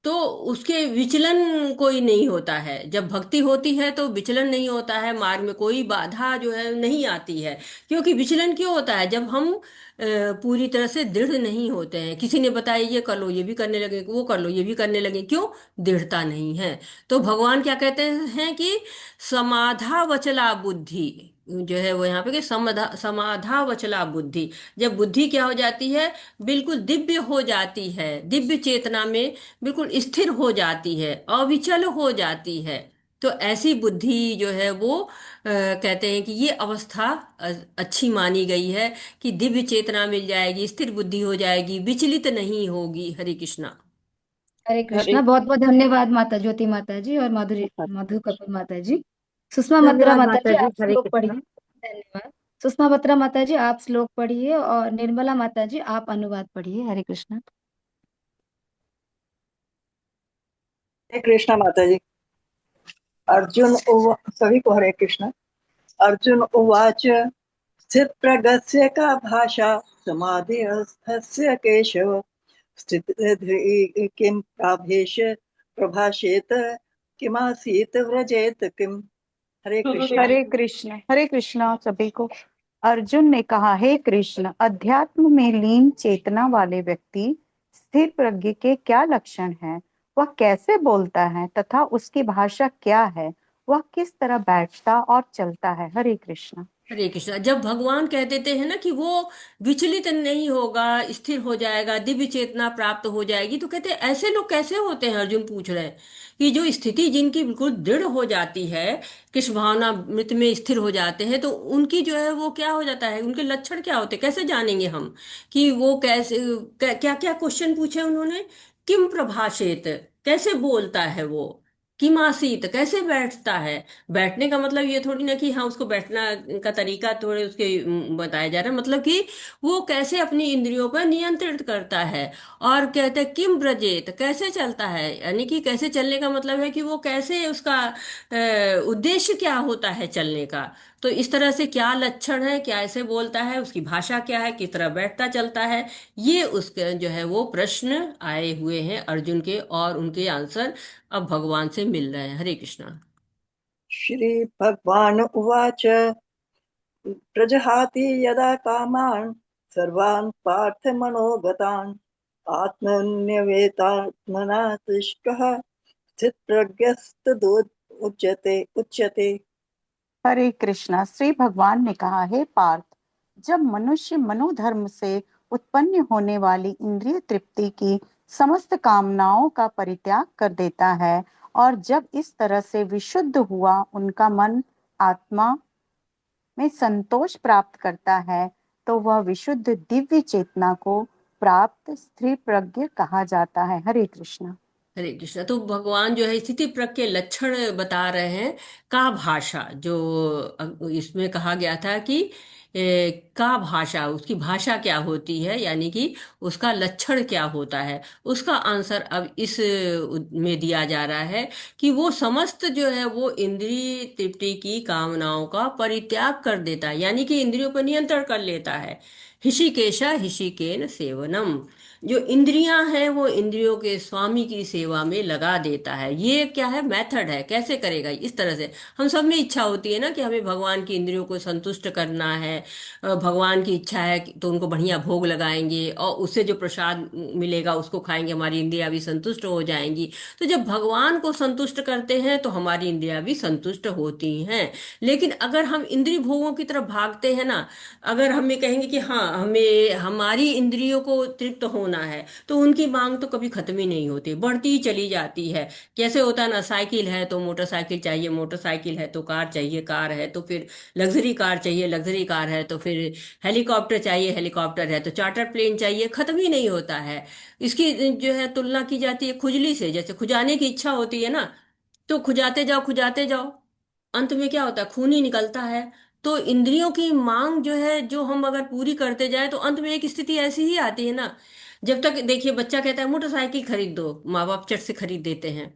तो उसके विचलन कोई नहीं होता है। जब भक्ति होती है तो विचलन नहीं होता है, मार्ग में कोई बाधा जो है नहीं आती है। क्योंकि विचलन क्यों होता है? जब हम पूरी तरह से दृढ़ नहीं होते हैं। किसी ने बताया ये कर लो, ये भी करने लगे, वो कर लो, ये भी करने लगे, क्यों? दृढ़ता नहीं है। तो भगवान क्या कहते हैं कि समाधा वचला बुद्धि, जो है वो यहाँ पे कि समाधा वचला बुद्धि। जब बुद्धि क्या हो जाती है? बिल्कुल दिव्य हो जाती है, दिव्य चेतना में बिल्कुल स्थिर हो जाती है, अविचल हो जाती है। तो ऐसी बुद्धि जो है वो कहते हैं कि ये अवस्था अच्छी मानी गई है कि दिव्य चेतना मिल जाएगी, स्थिर बुद्धि हो जाएगी, विचलित नहीं होगी। हरे कृष्णा। हरे हरे कृष्णा। बहुत बहुत धन्यवाद माता ज्योति माता जी और माधुरी मधु कपूर माता जी। सुषमा बत्रा धन्यवाद माता माता जी, जी। आप हरे श्लोक कृष्णा। पढ़िए। धन्यवाद। सुषमा बत्रा माता जी, आप श्लोक पढ़िए और निर्मला माता जी आप अनुवाद पढ़िए। हरे कृष्णा। हरे कृष्णा माता जी। सभी को हरे कृष्णा। अर्जुन उवाच स्थितप्रज्ञस्य का भाषा समाधिस्थस्य केशव स्थितिर्धि किं प्राभेश प्रभाषेत किमासीत व्रजेत किम। हरे कृष्ण। हरे कृष्ण। हरे कृष्णा सभी को। अर्जुन ने कहा, हे कृष्ण, अध्यात्म में लीन चेतना वाले व्यक्ति स्थिर प्रज्ञ के क्या लक्षण हैं? वह कैसे बोलता है तथा उसकी भाषा क्या है? वह किस तरह बैठता और चलता है? हरे कृष्ण। हरे कृष्णा। जब भगवान कह देते हैं ना कि वो विचलित नहीं होगा, स्थिर हो जाएगा, दिव्य चेतना प्राप्त हो जाएगी, तो कहते हैं ऐसे लोग कैसे होते हैं? अर्जुन पूछ रहे हैं कि जो स्थिति जिनकी बिल्कुल दृढ़ हो जाती है, कृष्ण भावना मृत में स्थिर हो जाते हैं, तो उनकी जो है वो क्या हो जाता है, उनके लक्षण क्या होते हैं? कैसे जानेंगे हम कि वो कैसे? क्या क्या क्वेश्चन पूछे उन्होंने? किम प्रभाषेत, कैसे बोलता है वो? किमासीत, कैसे बैठता है? बैठने का मतलब ये थोड़ी ना कि हाँ उसको बैठना का तरीका थोड़े उसके बताया जा रहा है, मतलब कि वो कैसे अपनी इंद्रियों पर नियंत्रित करता है। और कहते हैं किम ब्रजेत, कैसे चलता है, यानी कि कैसे चलने का मतलब है कि वो कैसे उसका उद्देश्य क्या होता है चलने का। तो इस तरह से क्या लक्षण है, क्या ऐसे बोलता है, उसकी भाषा क्या है, किस तरह बैठता चलता है, ये उसके जो है वो प्रश्न आए हुए हैं अर्जुन के, और उनके आंसर अब भगवान से मिल रहे हैं। हरे कृष्णा। श्री भगवान उवाच प्रजहाति यदा कामान् सर्वान् पार्थ मनोगतान् आत्मन्यवेतात्मना तुष्टः स्थितप्रज्ञस्तदो उच्यते। हरे कृष्णा। श्री भगवान ने कहा, हे पार्थ, जब मनुष्य मनोधर्म से उत्पन्न होने वाली इंद्रिय तृप्ति की समस्त कामनाओं का परित्याग कर देता है और जब इस तरह से विशुद्ध हुआ उनका मन आत्मा में संतोष प्राप्त करता है, तो वह विशुद्ध दिव्य चेतना को प्राप्त स्थिर प्रज्ञ कहा जाता है। हरे कृष्णा। हरे कृष्णा। तो भगवान जो है स्थिति प्रज्ञ के लक्षण बता रहे हैं। का भाषा जो इसमें कहा गया था कि का भाषा, उसकी भाषा क्या होती है, यानी कि उसका लक्षण क्या होता है, उसका आंसर अब इस में दिया जा रहा है कि वो समस्त जो है वो इंद्रिय तृप्ति की कामनाओं का परित्याग कर देता है, यानी कि इंद्रियों पर नियंत्रण कर लेता है। ऋषिकेशा ऋषिकेन सेवनम, जो इंद्रियां हैं वो इंद्रियों के स्वामी की सेवा में लगा देता है। ये क्या है? मेथड है। कैसे करेगा? इस तरह से हम सब में इच्छा होती है ना कि हमें भगवान की इंद्रियों को संतुष्ट करना है। भगवान की इच्छा है तो उनको बढ़िया भोग लगाएंगे और उससे जो प्रसाद मिलेगा उसको खाएंगे, हमारी इंद्रियां भी संतुष्ट हो जाएंगी। तो जब भगवान को संतुष्ट करते हैं तो हमारी इंद्रियां भी संतुष्ट होती हैं। लेकिन अगर हम इंद्रिय भोगों की तरफ भागते हैं ना, अगर हमें कहेंगे कि हाँ हमें हमारी इंद्रियों को तृप्त होना है, तो उनकी मांग तो कभी खत्म ही नहीं होती, बढ़ती ही चली जाती है। कैसे होता है ना, साइकिल है तो मोटरसाइकिल चाहिए, मोटरसाइकिल है तो कार चाहिए, कार है तो फिर लग्जरी कार चाहिए, लग्जरी कार है तो फिर हेलीकॉप्टर चाहिए, हेलीकॉप्टर है तो चार्टर प्लेन चाहिए, खत्म ही नहीं होता है। इसकी जो है तुलना की जाती है खुजली से। जैसे खुजाने की इच्छा होती है ना, तो खुजाते जाओ खुजाते जाओ, अंत में क्या होता है? खून ही निकलता है। तो इंद्रियों की मांग जो है, जो हम अगर पूरी करते जाए तो अंत में एक स्थिति ऐसी ही आती है ना। जब तक देखिए बच्चा कहता है मोटरसाइकिल खरीद दो, माँ बाप चट से खरीद देते हैं।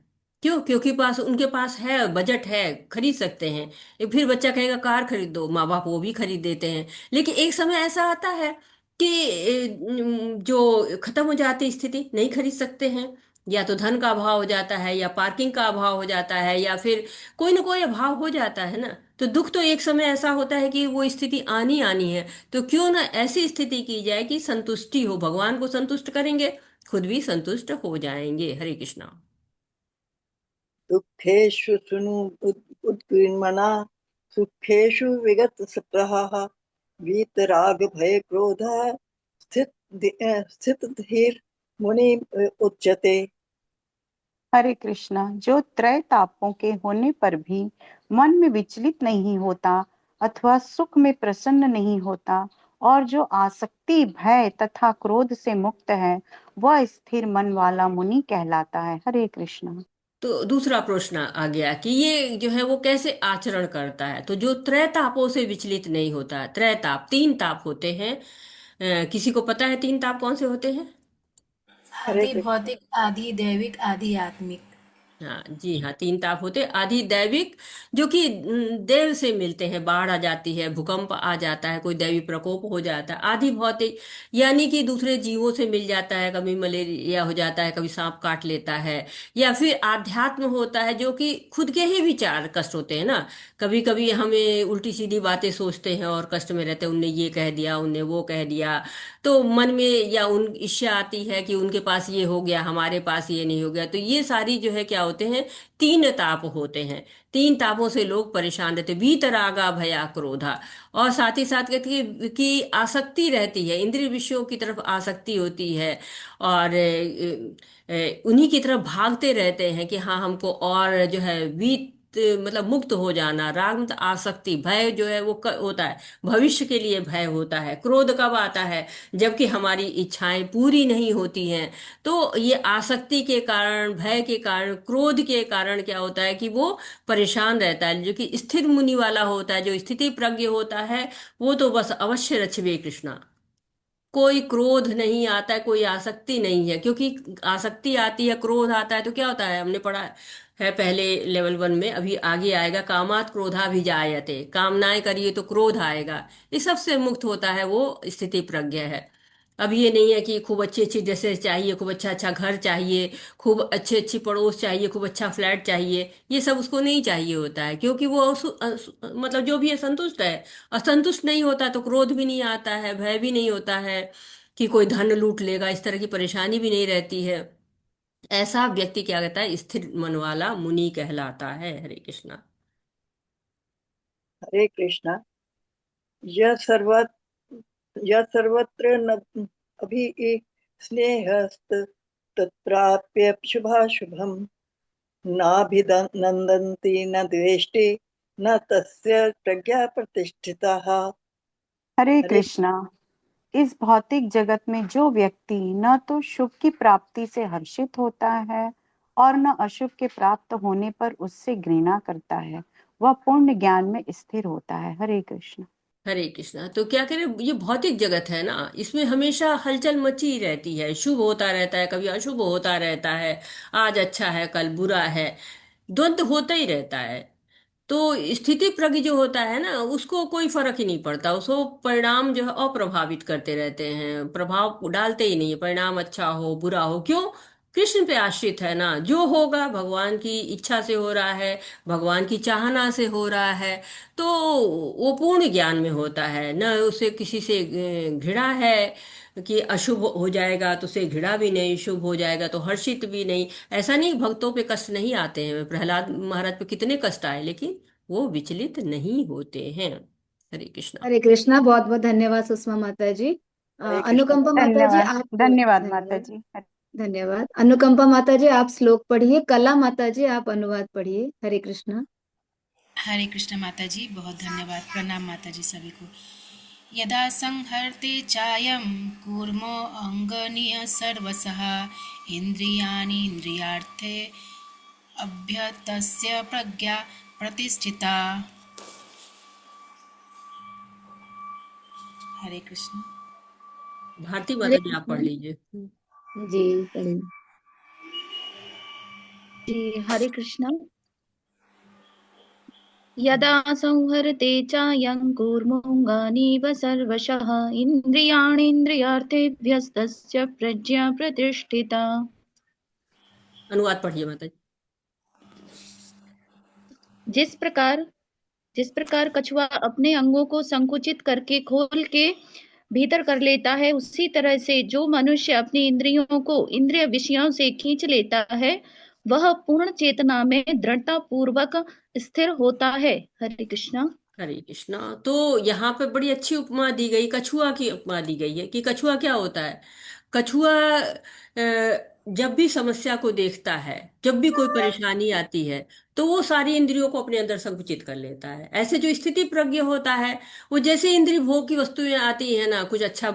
क्यों? क्योंकि उनके पास है, बजट है, खरीद सकते हैं। फिर बच्चा कहेगा कार खरीद दो, माँ बाप वो भी खरीद देते हैं। लेकिन एक समय ऐसा आता है कि जो खत्म हो जाती स्थिति, नहीं खरीद सकते हैं। या तो धन का अभाव हो जाता है, या पार्किंग का अभाव हो जाता है, या फिर कोई ना कोई अभाव हो जाता है ना। तो दुख तो एक समय ऐसा होता है कि वो स्थिति आनी आनी है। तो क्यों ना ऐसी स्थिति की जाए कि संतुष्टि हो, भगवान को संतुष्ट करेंगे, खुद भी संतुष्ट हो जाएंगे। हरे कृष्णा। दुःखेषु सुनु उद्विग्नमना सुखेषु विगतस्पृहः वीतराग भय क्रोध स्थित धीर मुनि उच्यते। हरे कृष्णा, जो त्रय तापों के होने पर भी मन में विचलित नहीं होता अथवा सुख में प्रसन्न नहीं होता, और जो आसक्ति भय तथा क्रोध से मुक्त है, वह स्थिर मन वाला मुनि कहलाता है। हरे कृष्णा। तो दूसरा प्रश्न आ गया कि ये जो है वो कैसे आचरण करता है। तो जो त्रय तापों से विचलित नहीं होता है। त्रय ताप, तीन ताप होते हैं। किसी को पता है तीन ताप कौन से होते हैं? हरे आदि कृष्ण। भौतिक, आदि दैविक, आदि आत्मिक। हाँ जी हाँ, तीन ताप होते। आदि दैविक, जो कि देव से मिलते हैं, बाढ़ आ जाती है, भूकंप आ जाता है, कोई दैवी प्रकोप हो जाता है। आदि भौतिक यानी कि दूसरे जीवों से मिल जाता है, कभी मलेरिया हो जाता है, कभी सांप काट लेता है। या फिर आध्यात्म होता है, जो कि खुद के ही विचार कष्ट होते हैं ना। कभी कभी हमें उल्टी सीधी बातें सोचते हैं और कष्ट में रहते हैं, उनने ये कह दिया, उनने वो कह दिया। तो मन में या उन ईर्ष्या आती है कि उनके पास ये हो गया, हमारे पास ये नहीं हो गया। तो ये सारी जो है क्या होते हैं, तीन ताप होते हैं। तीन तापों से लोग परेशान रहते हैं। वीतरागा भया क्रोधा। और साथ ही साथ कहते हैं कि आसक्ति रहती है, इंद्रिय विषयों की तरफ आसक्ति होती है। और उन्हीं की तरफ भागते रहते हैं कि हाँ हमको और जो है वीत मतलब मुक्त हो जाना। राग मतलब आसक्ति। भय जो है वो होता है, भविष्य के लिए भय होता है। क्रोध कब आता है? जबकि हमारी इच्छाएं पूरी नहीं होती हैं। तो ये आसक्ति के कारण, भय के कारण, क्रोध के कारण क्या होता है कि वो परेशान रहता है। जो कि स्थिर मुनि वाला होता है, जो स्थिति प्रज्ञ होता है, वो तो बस अवश्य रचवे कृष्णा। कोई क्रोध नहीं आता है, कोई आसक्ति नहीं है। क्योंकि आसक्ति आती है, क्रोध आता है, तो क्या होता है, हमने पढ़ा है पहले लेवल 1 में, अभी आगे आएगा। कामात क्रोधा भी जायते, कामनाएं करिए तो क्रोध आएगा। इस सबसे मुक्त होता है वो स्थिति प्रज्ञ है। अब ये नहीं है कि खूब अच्छी अच्छी ड्रेसेस चाहिए, खूब अच्छा अच्छा घर चाहिए, खूब अच्छी अच्छी पड़ोस चाहिए, खूब अच्छा फ्लैट चाहिए। ये सब उसको नहीं चाहिए होता है, क्योंकि वो मतलब जो भी है संतुष्ट है। असंतुष्ट नहीं होता तो क्रोध भी नहीं आता है, भय भी नहीं होता है कि कोई धन लूट लेगा, इस तरह की परेशानी भी नहीं रहती है। ऐसा व्यक्ति क्या कहता है, स्थिर मन वाला मुनि कहलाता है। हरे कृष्णा। हरे कृष्णा। यह सर्वत्र न अभि स्नेहस्त तत्राप्य शुभाशुभम नाभिनन्दन्ति न द्वेष्टि न तस्य प्रज्ञा प्रतिष्ठिता। हरे हरे कृष्णा। इस भौतिक जगत में जो व्यक्ति न तो शुभ की प्राप्ति से हर्षित होता है और न अशुभ के प्राप्त होने पर उससे घृणा करता है, वह पूर्ण ज्ञान में स्थिर होता है। हरे कृष्ण। हरे कृष्णा। तो क्या करें, ये भौतिक जगत है ना, इसमें हमेशा हलचल मची रहती है, शुभ होता रहता है, कभी अशुभ होता रहता है। आज अच्छा है, कल बुरा है, द्वंद्व होता ही रहता है। तो स्थिति प्रज्ञ जो होता है ना, उसको कोई फर्क ही नहीं पड़ता। उसको परिणाम जो है अप्रभावित करते रहते हैं, प्रभाव डालते ही नहीं है। परिणाम अच्छा हो बुरा हो, क्यों? कृष्ण पे आश्रित है ना। जो होगा भगवान की इच्छा से हो रहा है, भगवान की चाहना से हो रहा है। तो वो पूर्ण ज्ञान में होता है, न उसे किसी से घृणा है कि अशुभ हो जाएगा तो उसे घृणा भी नहीं, शुभ हो जाएगा तो हर्षित भी नहीं। ऐसा नहीं, भक्तों पे कष्ट नहीं आते हैं। प्रहलाद महाराज पे कितने कष्ट आए, लेकिन वो विचलित नहीं होते हैं। हरे कृष्णा। हरे कृष्णा। बहुत बहुत धन्यवाद सुषमा माता जी। हरे कृष्ण। अनुकंपा माता जी धन्यवाद। आप। धन्यवाद माता धन्यवाद। जी। धन्यवाद अनुकंपा माता जी, आप श्लोक पढ़िए। कला माता जी आप अनुवाद पढ़िए। हरे कृष्णा। हरे कृष्ण माता जी, बहुत धन्यवाद। प्रणाम माता जी सभी को। यदा संहर्ते चायं कूर्मो अंगनीय सर्वसः इंद्रियाणि इंद्रियार्थे अभ्यतस्य प्रज्ञा प्रतिष्ठिता। हरे कृष्ण। भारती हरे माता जी आप पढ़ कृष्णा लीजिए। जी, पढ़िए। जी हरे कृष्णा। यदा संहरते चायं कूर्मोऽङ्गानीव सर्वशः इन्द्रियाणीन्द्रियार्थेभ्यस्तस्य प्रज्ञा प्रतिष्ठिता। अनुवाद पढ़िए माता जी। जिस प्रकार कछुआ अपने अंगों को संकुचित करके खोल के भीतर कर लेता है, उसी तरह से जो मनुष्य अपनी इंद्रियों को इंद्रिय विषयों से खींच लेता है, वह पूर्ण चेतना में दृढ़ता पूर्वक स्थिर होता है। हरे कृष्णा। हरे कृष्णा। तो यहाँ पे बड़ी अच्छी उपमा दी गई, कछुआ की उपमा दी गई है कि कछुआ क्या होता है। कछुआ जब भी समस्या को देखता है, जब भी कोई परेशानी आती है, तो वो सारी इंद्रियों को अपने अंदर संकुचित कर लेता है। ऐसे जो स्थिति प्रज्ञ होता है, वो जैसे इंद्रिय भोग की वस्तुएं आती है ना, कुछ अच्छा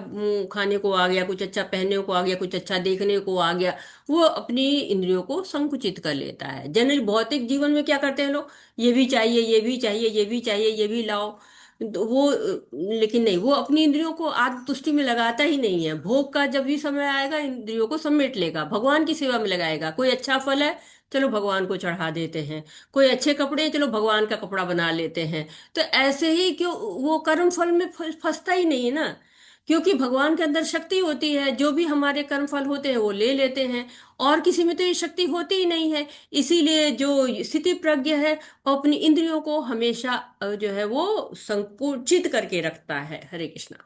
खाने को आ गया, कुछ अच्छा पहनने को आ गया, कुछ अच्छा देखने को आ गया, वो अपनी इंद्रियों को संकुचित कर लेता है। जनरल भौतिक जीवन में क्या करते हैं लोग, ये भी चाहिए, ये भी चाहिए, ये भी चाहिए, ये भी लाओ। तो वो लेकिन नहीं, वो अपनी इंद्रियों को आत्मतुष्टि में लगाता ही नहीं है। भोग का जब भी समय आएगा, इंद्रियों को समेट लेगा, भगवान की सेवा में लगाएगा। कोई अच्छा फल है, चलो भगवान को चढ़ा देते हैं। कोई अच्छे कपड़े हैं, चलो भगवान का कपड़ा बना लेते हैं। तो ऐसे ही क्यों वो कर्म फल में फंसता ही नहीं है ना, क्योंकि भगवान के अंदर शक्ति होती है, जो भी हमारे कर्म फल होते हैं वो ले लेते हैं। और किसी में तो ये शक्ति होती ही नहीं है। इसीलिए जो स्थिति प्रज्ञ है, वो अपनी इंद्रियों को हमेशा जो है वो संकुचित करके रखता है। हरे कृष्णा।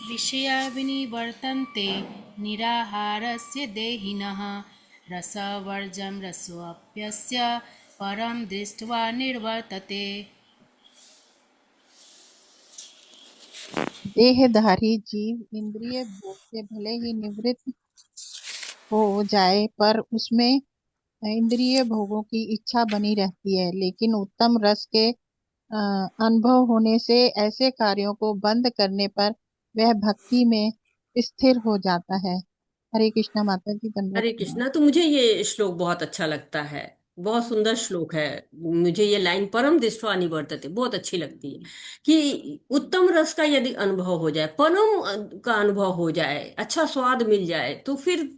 विषया विनिवर्तन्ते निराहारस्य देहिनः रसवर्जं रसोऽप्यस्य परं दृष्ट्वा निर्वर्तते। देहधारी जीव इंद्रिय भोग से भले ही निवृत्त हो जाए, पर उसमें इंद्रिय भोगों की इच्छा बनी रहती है। लेकिन उत्तम रस के अनुभव होने से ऐसे कार्यों को बंद करने पर वह भक्ति में स्थिर हो जाता है। हरे कृष्णा माता जी, दंडवत हरे प्रणाम। कृष्णा। तो मुझे ये श्लोक बहुत अच्छा लगता है, बहुत सुंदर श्लोक है। मुझे ये लाइन परम दृष्ट्वा निवर्तते बहुत अच्छी लगती है कि उत्तम रस का यदि अनुभव हो जाए, परम का अनुभव हो जाए, अच्छा स्वाद मिल जाए, तो फिर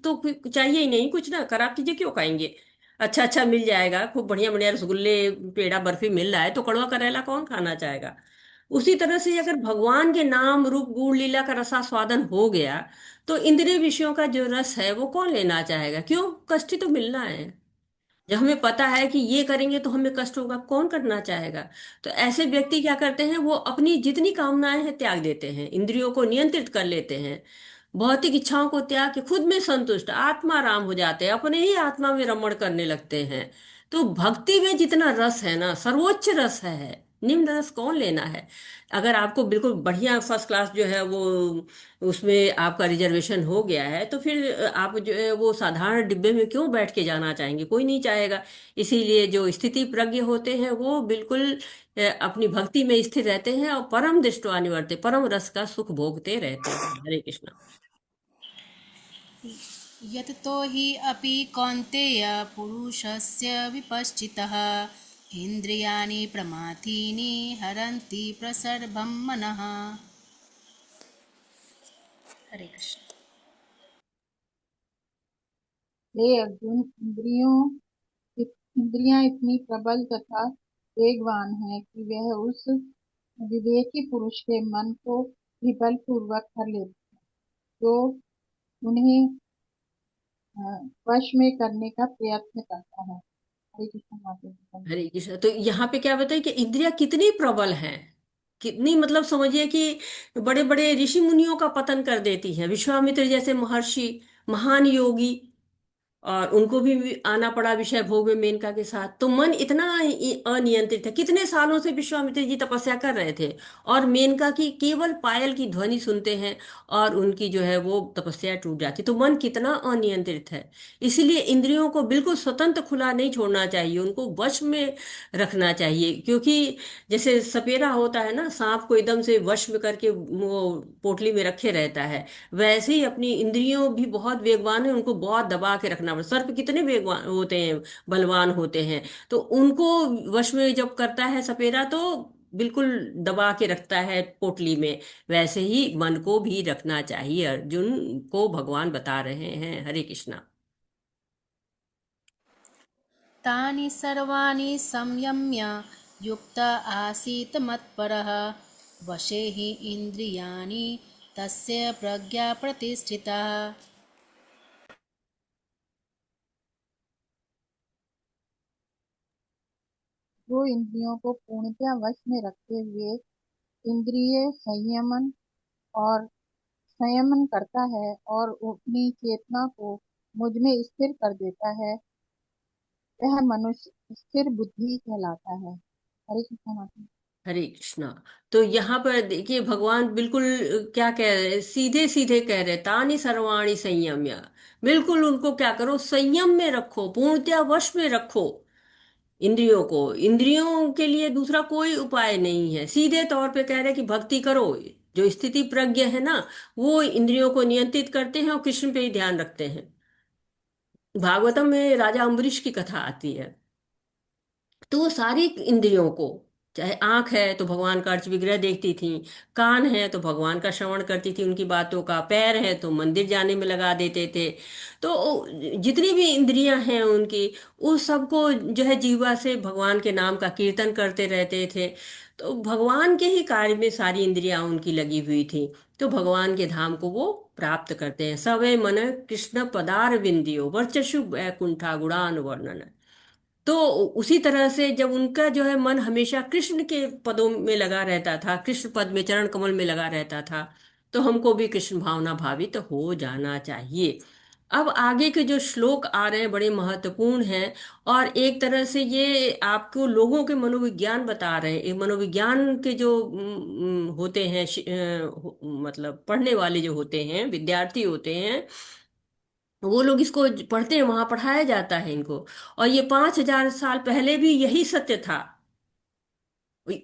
चाहिए ही नहीं कुछ ना, खराब चीजें क्यों खाएंगे। अच्छा अच्छा मिल जाएगा, खूब बढ़िया बढ़िया रसगुल्ले पेड़ा बर्फी मिल रहा है, तो कड़वा करेला कौन खाना चाहेगा। उसी तरह से अगर भगवान के नाम रूप गुण लीला का रसा स्वादन हो गया, तो इंद्रिय विषयों का जो रस है वो कौन लेना चाहेगा। क्यों, कष्ट ही तो मिलना है। जब हमें पता है कि ये करेंगे तो हमें कष्ट होगा, कौन करना चाहेगा। तो ऐसे व्यक्ति क्या करते हैं, वो अपनी जितनी कामनाएं हैं त्याग देते हैं, इंद्रियों को नियंत्रित कर लेते हैं, भौतिक इच्छाओं को त्याग के खुद में संतुष्ट आत्मा राम हो जाते हैं, अपने ही आत्मा में रमण करने लगते हैं। तो भक्ति में जितना रस है ना, सर्वोच्च रस है, निम्न रस कौन लेना है। अगर आपको बिल्कुल बढ़िया फर्स्ट क्लास जो है वो उसमें आपका रिजर्वेशन हो गया है, तो फिर आप जो है वो साधारण डिब्बे में क्यों बैठ के जाना चाहेंगे, कोई नहीं चाहेगा। इसीलिए जो स्थिति प्रज्ञ होते हैं वो बिल्कुल अपनी भक्ति में स्थिर रहते हैं और परम दृष्टवा निवर्ते, परम रस का सुख भोगते रहते हैं। हरे कृष्णा। यततो हि अपि कौन्तेय पुरुषस्य विपश्चितः इन्द्रियाणि प्रमाथीनि हरन्ति प्रसर्वं मनः। हरे कृष्ण। हे अर्जुन, इंद्रियां इतनी प्रबल तथा वेगवान है कि वह उस विवेकी पुरुष के मन को भी बलपूर्वक कर लेती है, जो उन्हें वश में करने का प्रयत्न करता है। हरे कृष्ण माता जी। हरे कृष्ण। तो यहाँ पे क्या बताइए कि इंद्रियां कितनी प्रबल हैं, कितनी, मतलब समझिए कि बड़े बड़े ऋषि मुनियों का पतन कर देती हैं। विश्वामित्र जैसे महर्षि, महान योगी, और उनको भी आना पड़ा विषय भोग में मेनका के साथ। तो मन इतना अनियंत्रित है। कितने सालों से विश्वामित्र जी तपस्या कर रहे थे, और मेनका की केवल पायल की ध्वनि सुनते हैं और उनकी जो है वो तपस्या टूट जाती। तो मन कितना अनियंत्रित है। इसलिए इंद्रियों को बिल्कुल स्वतंत्र खुला नहीं छोड़ना चाहिए, उनको वश में रखना चाहिए। क्योंकि जैसे सपेरा होता है ना, सांप को एकदम से वश में करके वो पोटली में रखे रहता है, वैसे ही अपनी इंद्रियों भी बहुत वेगवान है, उनको बहुत दबा के रखना पड़ता। सर्प कितने वेगवान होते हैं, बलवान होते हैं, तो उनको वश में जब करता है सपेरा, तो बिल्कुल दबा के रखता है पोटली में। वैसे ही मन को भी रखना चाहिए, अर्जुन को भगवान बता रहे हैं। हरे कृष्णा। तानि सर्वाणि संयम्य युक्त आसीत् मत्परः वशे हि इन्द्रियाणि तस्य प्रज्ञा प्रतिष्ठिता। वो इंद्रियों को पूर्णतया वश में रखते हुए इंद्रिय संयमन करता है और अपनी चेतना को मुझ में स्थिर कर देता है, वह मनुष्य स्थिर बुद्धि कहलाता है। हरे कृष्ण माता। हरे कृष्णा। तो यहाँ पर देखिए भगवान बिल्कुल क्या कह रहे हैं, सीधे सीधे कह रहे हैं, तानि सर्वाणि संयम्य। बिल्कुल उनको क्या करो, संयम में रखो, पूर्णतया वश में रखो इंद्रियों को। इंद्रियों के लिए दूसरा कोई उपाय नहीं है, सीधे तौर पे कह रहे हैं कि भक्ति करो। जो स्थिति प्रज्ञ है ना, वो इंद्रियों को नियंत्रित करते हैं और कृष्ण पे ही ध्यान रखते हैं। भागवतम में राजा अम्बरीश की कथा आती है। तो वो सारी इंद्रियों को, चाहे आंख है तो भगवान का अर्च विग्रह देखती थी, कान है तो भगवान का श्रवण करती थी उनकी बातों का, पैर है तो मंदिर जाने में लगा देते थे। तो जितनी भी इंद्रियां हैं उनकी, उस सबको जो है जीवा से भगवान के नाम का कीर्तन करते रहते थे। तो भगवान के ही कार्य में सारी इंद्रियां उनकी लगी हुई थी। तो भगवान के धाम को वो प्राप्त करते हैं। सवे मन कृष्ण पदार विंदियो वर्चसु वैकुंठा गुणान वर्णन। तो उसी तरह से जब उनका जो है मन हमेशा कृष्ण के पदों में लगा रहता था, कृष्ण पद में, चरण कमल में लगा रहता था, तो हमको भी कृष्ण भावना भावित हो जाना चाहिए। अब आगे के जो श्लोक आ रहे हैं बड़े महत्वपूर्ण हैं, और एक तरह से ये आपको लोगों के मनोविज्ञान बता रहे हैं। ये मनोविज्ञान के जो होते हैं, मतलब पढ़ने वाले जो होते हैं, विद्यार्थी होते हैं, वो लोग इसको पढ़ते हैं, वहां पढ़ाया जाता है इनको। और ये 5,000 साल पहले भी यही सत्य था,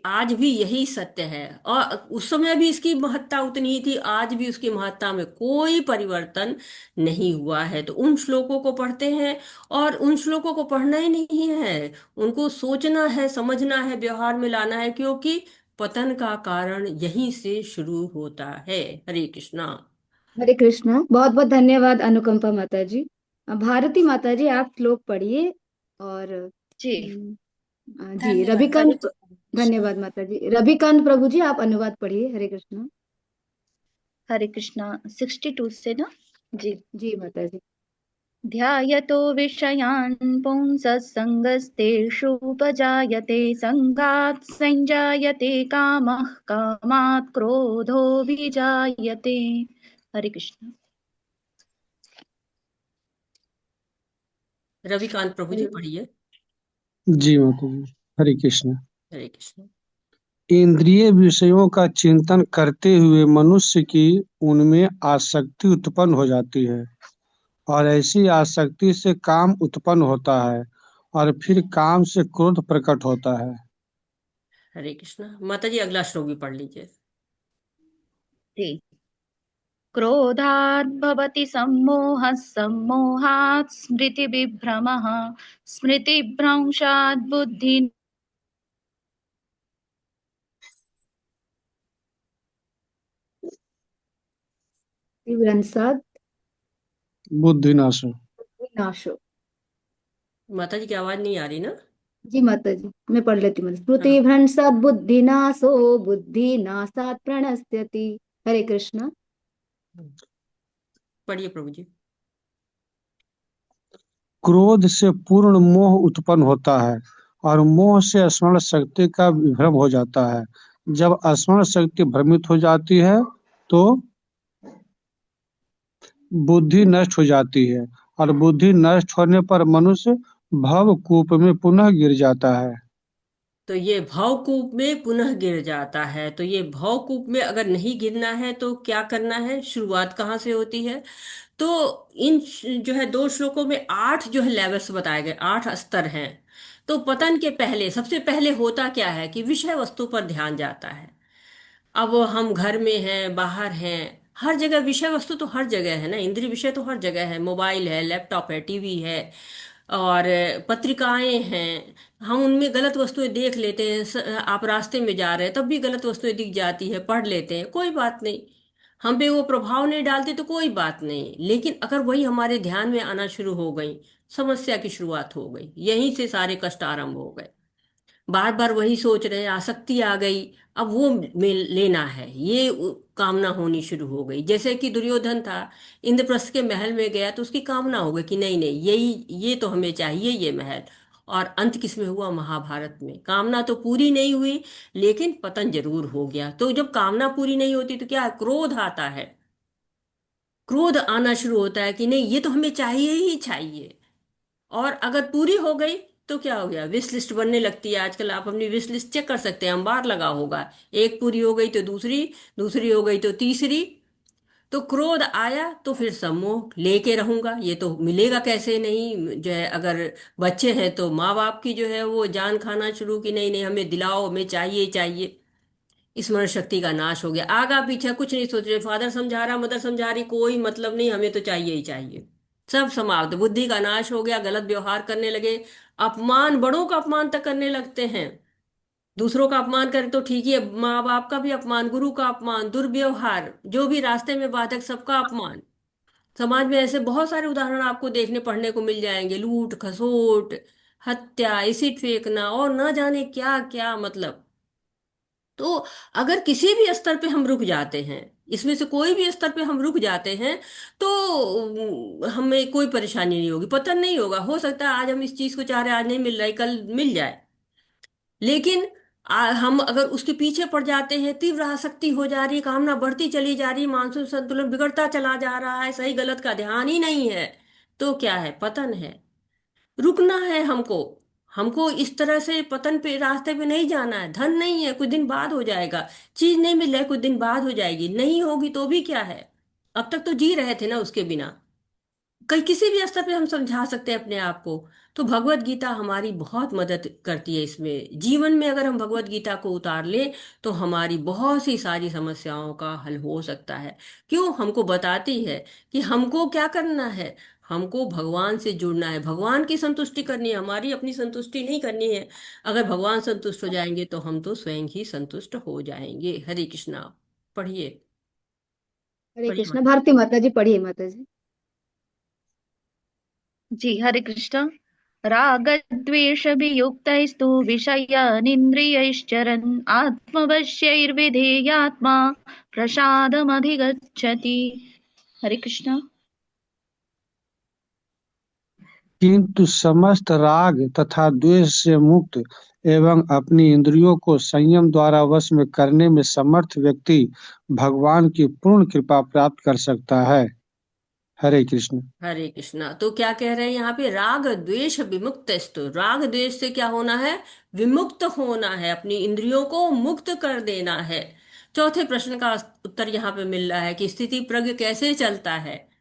आज भी यही सत्य है। और उस समय भी इसकी महत्ता उतनी ही थी, आज भी उसकी महत्ता में कोई परिवर्तन नहीं हुआ है। तो उन श्लोकों को पढ़ते हैं, और उन श्लोकों को पढ़ना ही नहीं है, उनको सोचना है, समझना है, व्यवहार में लाना है, क्योंकि पतन का कारण यहीं से शुरू होता है। हरे कृष्णा। हरे कृष्णा। बहुत बहुत धन्यवाद अनुकंपा माता जी। भारती माता जी आप श्लोक पढ़िए। और जी जी धन्यवाद। रविकांत, धन्यवाद माता जी। रविकांत प्रभु जी आप अनुवाद पढ़िए। हरे कृष्णा। हरे कृष्णा 62 से ना। जी जी माता जी। ध्यायतो विषयान् पुंसस्सङ्गस्तेषूपजायते सङ्गात् संजायते कामः कामात् क्रोधोऽभिजायते। हरे कृष्ण। रविकांत प्रभु जी पढ़िए। जी माता जी। हरे कृष्ण। हरे कृष्ण। इंद्रिय विषयों का चिंतन करते हुए मनुष्य की उनमें आसक्ति उत्पन्न हो जाती है, और ऐसी आसक्ति से काम उत्पन्न होता है, और फिर काम से क्रोध प्रकट होता है। हरे कृष्णा। माता जी अगला श्लोक भी पढ़ लीजिए। जी क्रोधात् भवति सम्मोहः सम्मोहात् स्मृतिविभ्रमः स्मृतिभ्रंशात् बुद्धि विभ्रंशात् बुद्धिनाश। विनाशो। माता जी की आवाज नहीं आ रही ना। जी माता जी मैं पढ़ लेती हूँ। स्मृति हाँ भ्रंशात् बुद्धिनाशो बुद्धिनाशात् प्रणश्यति। हरे कृष्णा। पढ़िए प्रभु जी। क्रोध से पूर्ण मोह उत्पन्न होता है, और मोह से स्मरण शक्ति का विभ्रम हो जाता है। जब स्मरण शक्ति भ्रमित हो जाती है तो बुद्धि नष्ट हो जाती है, और बुद्धि नष्ट होने पर मनुष्य भव कूप में पुनः गिर जाता है। तो ये भावकूप में पुनः गिर जाता है। तो ये भावकूप में अगर नहीं गिरना है तो क्या करना है, शुरुआत कहाँ से होती है? तो इन जो है 2 श्लोकों में 8 जो है लेवल्स बताए गए, 8 स्तर हैं। तो पतन के पहले, सबसे पहले होता क्या है कि विषय वस्तु पर ध्यान जाता है। अब हम घर में हैं, बाहर हैं, हर जगह विषय वस्तु तो हर जगह है ना, इंद्रिय विषय तो हर जगह है, मोबाइल है, लैपटॉप है, टीवी है, और पत्रिकाएं हैं। हम उनमें गलत वस्तुएं देख लेते हैं। आप रास्ते में जा रहे हैं तब भी गलत वस्तुएं दिख जाती है, पढ़ लेते हैं, कोई बात नहीं, हम पे वो प्रभाव नहीं डालते तो कोई बात नहीं। लेकिन अगर वही हमारे ध्यान में आना शुरू हो गई, समस्या की शुरुआत हो गई, यहीं से सारे कष्ट आरंभ हो गए। बार बार वही सोच रहे, आसक्ति आ गई, अब वो लेना है, ये कामना होनी शुरू हो गई। जैसे कि दुर्योधन था, इंद्रप्रस्थ के महल में गया तो उसकी कामना हो गई कि नहीं नहीं, यही, ये तो हमें चाहिए, ये महल। और अंत किसमें हुआ? महाभारत में। कामना तो पूरी नहीं हुई, लेकिन पतन जरूर हो गया। तो जब कामना पूरी नहीं होती तो क्या है? क्रोध आता है। क्रोध आना शुरू होता है कि नहीं, ये तो हमें चाहिए ही चाहिए। और अगर पूरी हो गई तो क्या हो गया? विश लिस्ट बनने लगती है। आजकल आप अपनी विश लिस्ट चेक कर सकते हैं, अंबार लगा होगा। एक पूरी हो गई तो दूसरी, दूसरी हो गई तो तीसरी। तो क्रोध आया तो फिर सम्मोह लेके रहूंगा, ये तो मिलेगा कैसे नहीं जो है। अगर बच्चे हैं तो माँ बाप की जो है वो जान खाना शुरू की, नहीं नहीं हमें दिलाओ, हमें चाहिए चाहिए। स्मरण शक्ति का नाश हो गया, आगा पीछा कुछ नहीं सोच रहे। फादर समझा रहा, मदर समझा रही, कोई मतलब नहीं, हमें तो चाहिए ही चाहिए। सब समाप्त, बुद्धि का नाश हो गया, गलत व्यवहार करने लगे। अपमान, बड़ों का अपमान तक करने लगते हैं। दूसरों का अपमान करें तो ठीक ही है, माँ बाप का भी अपमान, गुरु का अपमान, दुर्व्यवहार, जो भी रास्ते में बाधक सबका अपमान। समाज में ऐसे बहुत सारे उदाहरण आपको देखने पढ़ने को मिल जाएंगे। लूट खसोट, हत्या, एसिड फेंकना और न जाने क्या क्या, मतलब। तो अगर किसी भी स्तर पे हम रुक जाते हैं, इसमें से कोई भी स्तर पे हम रुक जाते हैं, तो हमें कोई परेशानी नहीं होगी, पतन नहीं होगा। हो सकता है आज हम इस चीज को चाह रहे हैं, आज नहीं मिल रहा है, कल मिल जाए। लेकिन हम अगर उसके पीछे पड़ जाते हैं, तीव्र आसक्ति हो जा रही है, कामना बढ़ती चली जा रही है, मानसिक संतुलन बिगड़ता चला जा रहा है, सही गलत का ध्यान ही नहीं है, तो क्या है? पतन है। रुकना है हमको। हमको इस तरह से पतन पे, रास्ते पे नहीं जाना है। धन नहीं है, कुछ दिन बाद हो जाएगा। चीज नहीं मिल रहा है, कुछ दिन बाद हो जाएगी। नहीं होगी तो भी क्या है? अब तक तो जी रहे थे ना उसके बिना। कहीं किसी भी स्तर पे हम समझा सकते हैं अपने आप को। तो भगवत गीता हमारी बहुत मदद करती है इसमें। जीवन में अगर हम भगवत गीता को उतार लें तो हमारी बहुत सी सारी समस्याओं का हल हो सकता है। क्यों? हमको बताती है कि हमको क्या करना है। हमको भगवान से जुड़ना है, भगवान की संतुष्टि करनी है, हमारी अपनी संतुष्टि नहीं करनी है। अगर भगवान संतुष्ट हो जाएंगे तो हम तो स्वयं ही संतुष्ट हो जाएंगे। हरे कृष्णा। पढ़िए। हरे पढ़िए कृष्णा। माता। भारती माता जी पढ़िए माता जी। जी हरे कृष्ण। रागद्वेषवियुक्तैस्तु विषयानिन्द्रियैश्चरन् आत्मवश्यैर्विधेयात्मा प्रसादमधिगच्छति। हरे कृष्ण। किंतु समस्त राग तथा द्वेष से मुक्त एवं अपनी इंद्रियों को संयम द्वारा वश में करने में समर्थ व्यक्ति भगवान की पूर्ण कृपा प्राप्त कर सकता है। हरे कृष्ण। हरे कृष्णा। तो क्या कह रहे हैं यहाँ पे? राग द्वेष विमुक्त। राग द्वेष से क्या होना है? विमुक्त होना है, अपनी इंद्रियों को मुक्त कर देना है। चौथे प्रश्न का उत्तर यहाँ पे मिल रहा है कि स्थिति प्रज्ञ कैसे चलता है।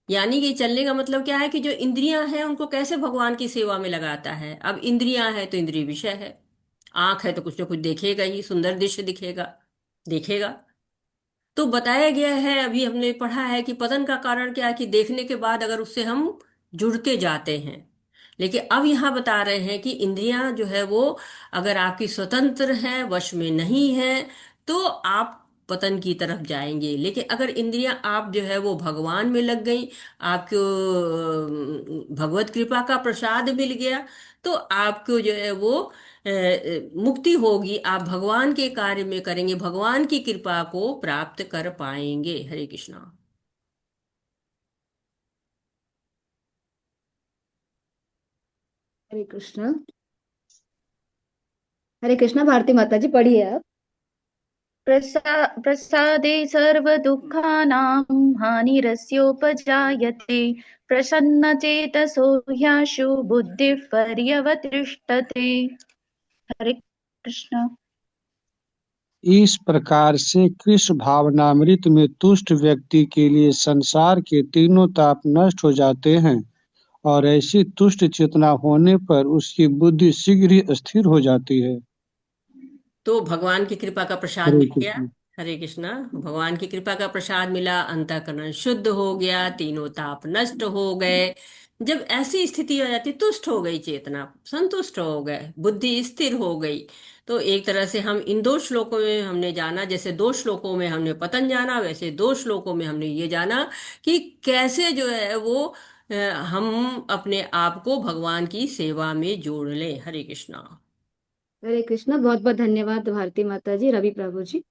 यानी कि चलने का मतलब क्या है कि जो इंद्रियां हैं उनको कैसे भगवान की सेवा में लगाता है। अब इंद्रियां हैं तो इंद्रिय विषय है। आंख है तो कुछ ना कुछ देखेगा ही, सुंदर दृश्य दिखेगा, देखेगा। तो बताया गया है, अभी हमने पढ़ा है कि पतन का कारण क्या है कि देखने के बाद अगर उससे हम जुड़ते जाते हैं। लेकिन अब यहाँ बता रहे हैं कि इंद्रियां जो है वो अगर आपकी स्वतंत्र है, वश में नहीं है, तो आप पतन की तरफ जाएंगे। लेकिन अगर इंद्रियां आप जो है वो भगवान में लग गई, आपको भगवत कृपा का प्रसाद मिल गया, तो आपको जो है वो मुक्ति होगी। आप भगवान के कार्य में करेंगे, भगवान की कृपा को प्राप्त कर पाएंगे। हरे कृष्णा। हरे कृष्णा। हरे कृष्णा। भारती माता जी पढ़िए आप। प्रसादे सर्वदुःखानां हानिरस्योपजायते प्रसन्नचेतसो ह्याशु बुद्धिः पर्यवतिष्ठते। हरे कृष्ण। इस प्रकार से कृष्ण भावनामृत में तुष्ट व्यक्ति के लिए संसार के तीनों ताप नष्ट हो जाते हैं और ऐसी तुष्ट चेतना होने पर उसकी बुद्धि शीघ्र ही स्थिर हो जाती है। तो भगवान की कृपा का प्रसाद हरे मिल गया। कृष्ण। हरे कृष्णा। भगवान की कृपा का प्रसाद मिला, अंतःकरण शुद्ध हो गया, तीनों ताप नष्ट हो गए। जब ऐसी स्थिति हो जाती, तुष्ट हो गई चेतना, संतुष्ट हो गए, बुद्धि स्थिर हो गई। तो एक तरह से हम इन दो श्लोकों में हमने जाना, जैसे दो श्लोकों में हमने पतन जाना, वैसे दो श्लोकों में हमने ये जाना कि कैसे जो है वो हम अपने आप को भगवान की सेवा में जोड़ लें। हरे कृष्णा। हरे कृष्णा। बहुत बहुत धन्यवाद भारती माता जी, रवि प्रभु जी।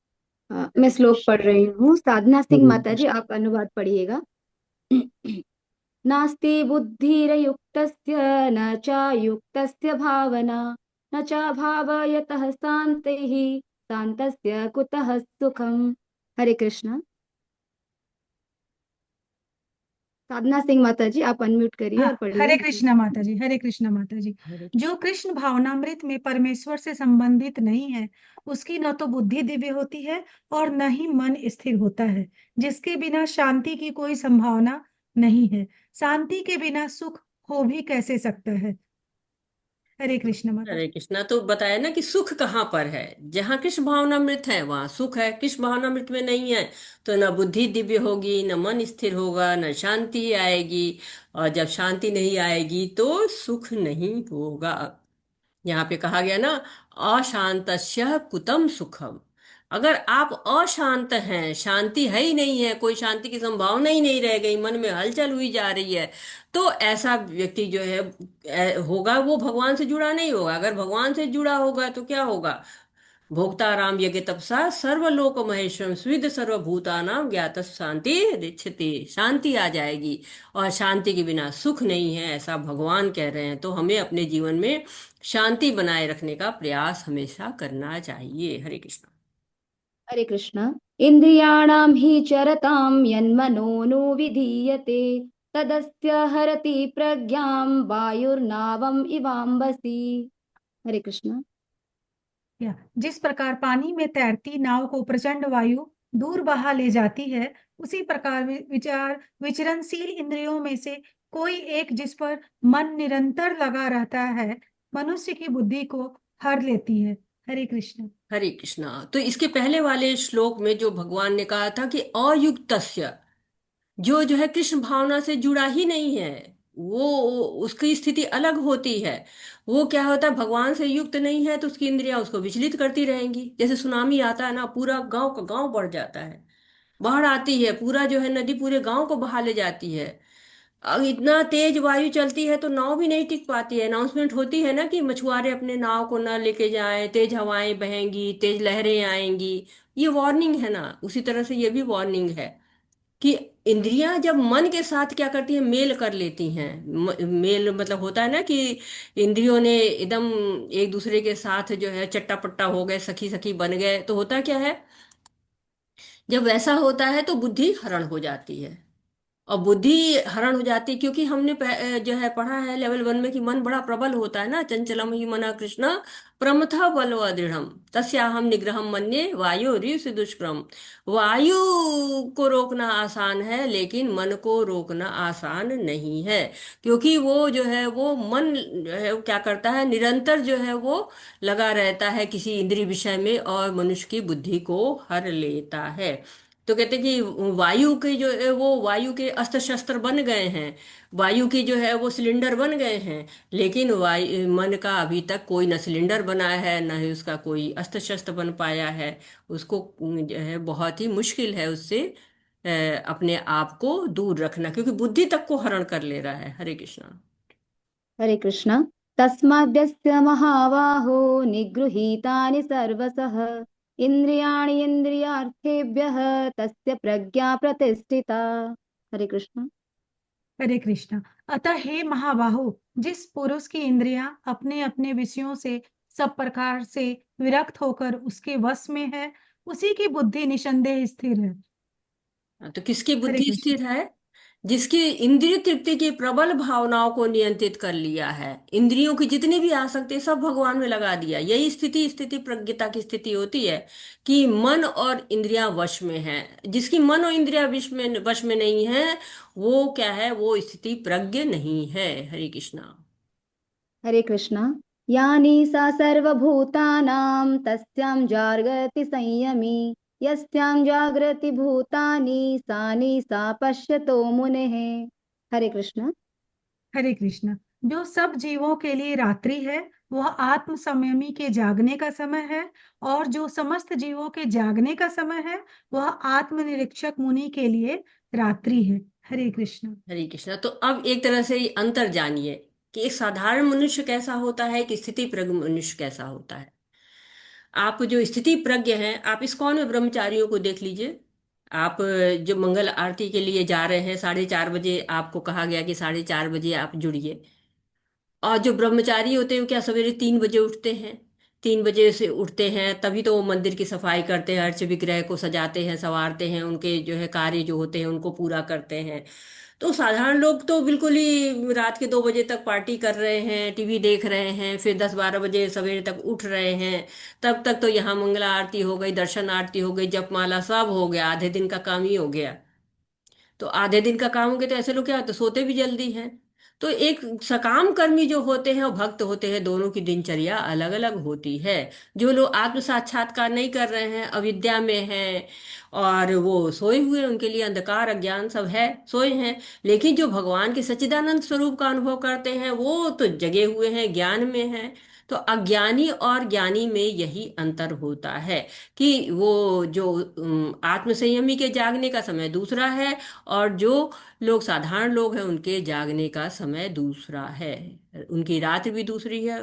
मैं श्लोक पढ़ रही हूँ। साधना सिंह हरे माता जी कृष्ण। आप अनुवाद पढ़िएगा। नास्ति बुद्धिरयुक्तस्य न चायुक्तस्य भावना न च भावयतः शान्तिः शान्तस्य कुतः सुखम। हरे कृष्णा। साधना सिंह माता जी, आप अनम्यूट करिए हाँ, और पढ़िए। हरे कृष्णा माता जी, हरे कृष्णा माता जी। हरे जो कृष्ण भावनामृत में परमेश्वर से संबंधित नहीं है, उसकी न तो बुद्धि दिव्य होती है और न ही मन स्थिर होता है, जिसके बिना शांति की कोई संभावना नहीं है। शांति के बिना सुख हो भी कैसे सकता है। हरे कृष्ण माता हरे जी। कृष्णा। तो बताया ना कि सुख कहाँ पर है। जहाँ कृष्ण भावनामृत है वहां सुख है, कृष्ण भावनामृत में नहीं है तो न बुद्धि दिव्य होगी, न मन स्थिर होगा, न शांति आएगी। और जब शांति नहीं आएगी तो सुख नहीं होगा। यहाँ पे कहा गया ना, अशांतस्य कुतम सुखम। अगर आप अशांत हैं, शांति है ही नहीं है, कोई शांति की संभावना ही नहीं रह गई, मन में हलचल हुई जा रही है, तो ऐसा व्यक्ति जो है होगा वो भगवान से जुड़ा नहीं होगा। अगर भगवान से जुड़ा होगा तो क्या होगा? भोक्ता राम यज्ञ तपसा सर्वलोक महेश्वरम स्विद सर्वभूतानां ज्ञात शांति रिच्छति। शांति आ जाएगी और शांति के बिना सुख नहीं है, ऐसा भगवान कह रहे हैं। तो हमें अपने जीवन में शांति बनाए रखने का प्रयास हमेशा करना चाहिए। हरे कृष्ण। हरे कृष्ण। इन्द्रियाणां हि चरतां यन्मनो विधीयते तदस्य हरति प्रज्ञां वायुर्नावम् इवाम्बसि। हरे कृष्ण। जिस प्रकार पानी में तैरती नाव को प्रचंड वायु दूर बहा ले जाती है, उसी प्रकार विचरणशील इंद्रियों में से कोई एक जिस पर मन निरंतर लगा रहता है, मनुष्य की बुद्धि को हर लेती है। हरे कृष्ण। हरे कृष्णा। तो इसके पहले वाले श्लोक में जो भगवान ने कहा था कि अयुक्तस्य, जो है कृष्ण भावना से जुड़ा ही नहीं है, वो उसकी स्थिति अलग होती है। वो क्या होता है, भगवान से युक्त नहीं है तो उसकी इंद्रियां उसको विचलित करती रहेंगी। जैसे सुनामी आता है ना, पूरा गांव का गांव बढ़ जाता है, बाढ़ आती है, पूरा जो है नदी पूरे गांव को बहा ले जाती है। अब इतना तेज वायु चलती है तो नाव भी नहीं टिक पाती है। अनाउंसमेंट होती है ना कि मछुआरे अपने नाव को न लेके जाएं, तेज हवाएं बहेंगी, तेज लहरें आएंगी। ये वार्निंग है ना, उसी तरह से ये भी वार्निंग है कि इंद्रियां जब मन के साथ क्या करती हैं, मेल कर लेती हैं। मेल मतलब होता है ना कि इंद्रियों ने एकदम एक दूसरे के साथ जो है चट्टा पट्टा हो गए, सखी सखी बन गए, तो होता क्या है, जब वैसा होता है तो बुद्धि हरण हो जाती है। और बुद्धि हरण हो जाती है क्योंकि हमने जो है पढ़ा है लेवल 1 में कि मन बड़ा प्रबल होता है ना। चंचलम ही मना कृष्ण प्रमथा बलो दृढ़ तस्याहम निग्रहम मन्ये वायु रीव दुष्क्रम। वायु को रोकना आसान है लेकिन मन को रोकना आसान नहीं है, क्योंकि वो जो है वो मन जो है वो क्या करता है, निरंतर जो है वो लगा रहता है किसी इंद्रिय विषय में और मनुष्य की बुद्धि को हर लेता है। तो कहते हैं कि वायु के जो है वो वायु के अस्त्र शस्त्र बन गए हैं, वायु के जो है वो सिलेंडर बन गए हैं, लेकिन वायु मन का अभी तक कोई न सिलेंडर बनाया है, न ही उसका कोई अस्त्र शस्त्र बन पाया है। उसको जो है बहुत ही मुश्किल है उससे अपने आप को दूर रखना, क्योंकि बुद्धि तक को हरण कर ले रहा है। हरे कृष्णा। हरे कृष्ण। तस्माद्यस्य महाबाहो निगृहीतानि सर्वसः इन्द्रियाणि इन्द्रियार्थेभ्यः तस्य प्रज्ञा प्रतिष्ठिता। हरे कृष्ण। हरे कृष्ण। अतः हे महाबाहो, जिस पुरुष की इंद्रियां अपने अपने विषयों से सब प्रकार से विरक्त होकर उसके वश में है, उसी की बुद्धि निसंदेह स्थिर है। तो किसकी हरे बुद्धि कृष्ण। स्थिर है? जिसकी इंद्रिय तृप्ति की प्रबल भावनाओं को नियंत्रित कर लिया है, इंद्रियों की जितनी भी आसक्ति सब भगवान में लगा दिया। यही स्थिति स्थिति प्रज्ञता की स्थिति होती है कि मन और इंद्रियां वश में है। जिसकी मन और इंद्रियां वश में नहीं है, वो क्या है, वो स्थिति प्रज्ञ नहीं है। हरे कृष्णा। हरे कृष्ण। यानि सा सर्वभूतानां तस्यां जागर्ति संयमी यस्यां जागृति भूतानि सा सा पश्यतो मुनेः। हरे कृष्ण। हरे कृष्ण। जो सब जीवों के लिए रात्रि है, वह आत्म संयमी के जागने का समय है, और जो समस्त जीवों के जागने का समय है, वह आत्मनिरीक्षक मुनि के लिए रात्रि है। हरे कृष्ण। हरे कृष्णा। तो अब एक तरह से ये अंतर जानिए कि एक साधारण मनुष्य कैसा होता है, कि स्थिति प्रज्ञ मनुष्य कैसा होता है। आप जो स्थिति प्रज्ञ हैं, आप इस्कॉन में ब्रह्मचारियों को देख लीजिए। आप जो मंगल आरती के लिए जा रहे हैं 4:30 बजे, आपको कहा गया कि 4:30 बजे आप जुड़िए। और जो ब्रह्मचारी होते हैं वो क्या सवेरे 3 बजे उठते हैं, 3 बजे से उठते हैं, तभी तो वो मंदिर की सफाई करते हैं, अर्च विग्रह को सजाते हैं, संवारते हैं, उनके जो है कार्य जो होते हैं उनको पूरा करते हैं। तो साधारण लोग तो बिल्कुल ही रात के 2 बजे तक पार्टी कर रहे हैं, टीवी देख रहे हैं, फिर 10-12 बजे सवेरे तक उठ रहे हैं। तब तक तो यहाँ मंगला आरती हो गई, दर्शन आरती हो गई, जपमाला सब हो गया, आधे दिन का काम ही हो गया। तो आधे दिन का काम हो गया तो ऐसे लोग क्या होते, सोते भी जल्दी हैं। तो एक सकाम कर्मी जो होते हैं और भक्त होते हैं, दोनों की दिनचर्या अलग अलग होती है। जो लोग आत्म साक्षात्कार नहीं कर रहे हैं, अविद्या में हैं और वो सोए हुए हैं, उनके लिए अंधकार अज्ञान सब है, सोए हैं। लेकिन जो भगवान के सच्चिदानंद स्वरूप का अनुभव करते हैं वो तो जगे हुए हैं, ज्ञान में हैं। तो अज्ञानी और ज्ञानी में यही अंतर होता है कि वो जो आत्मसंयमी के जागने का समय दूसरा है, और जो लोग साधारण लोग हैं उनके जागने का समय दूसरा है, उनकी रात भी दूसरी है,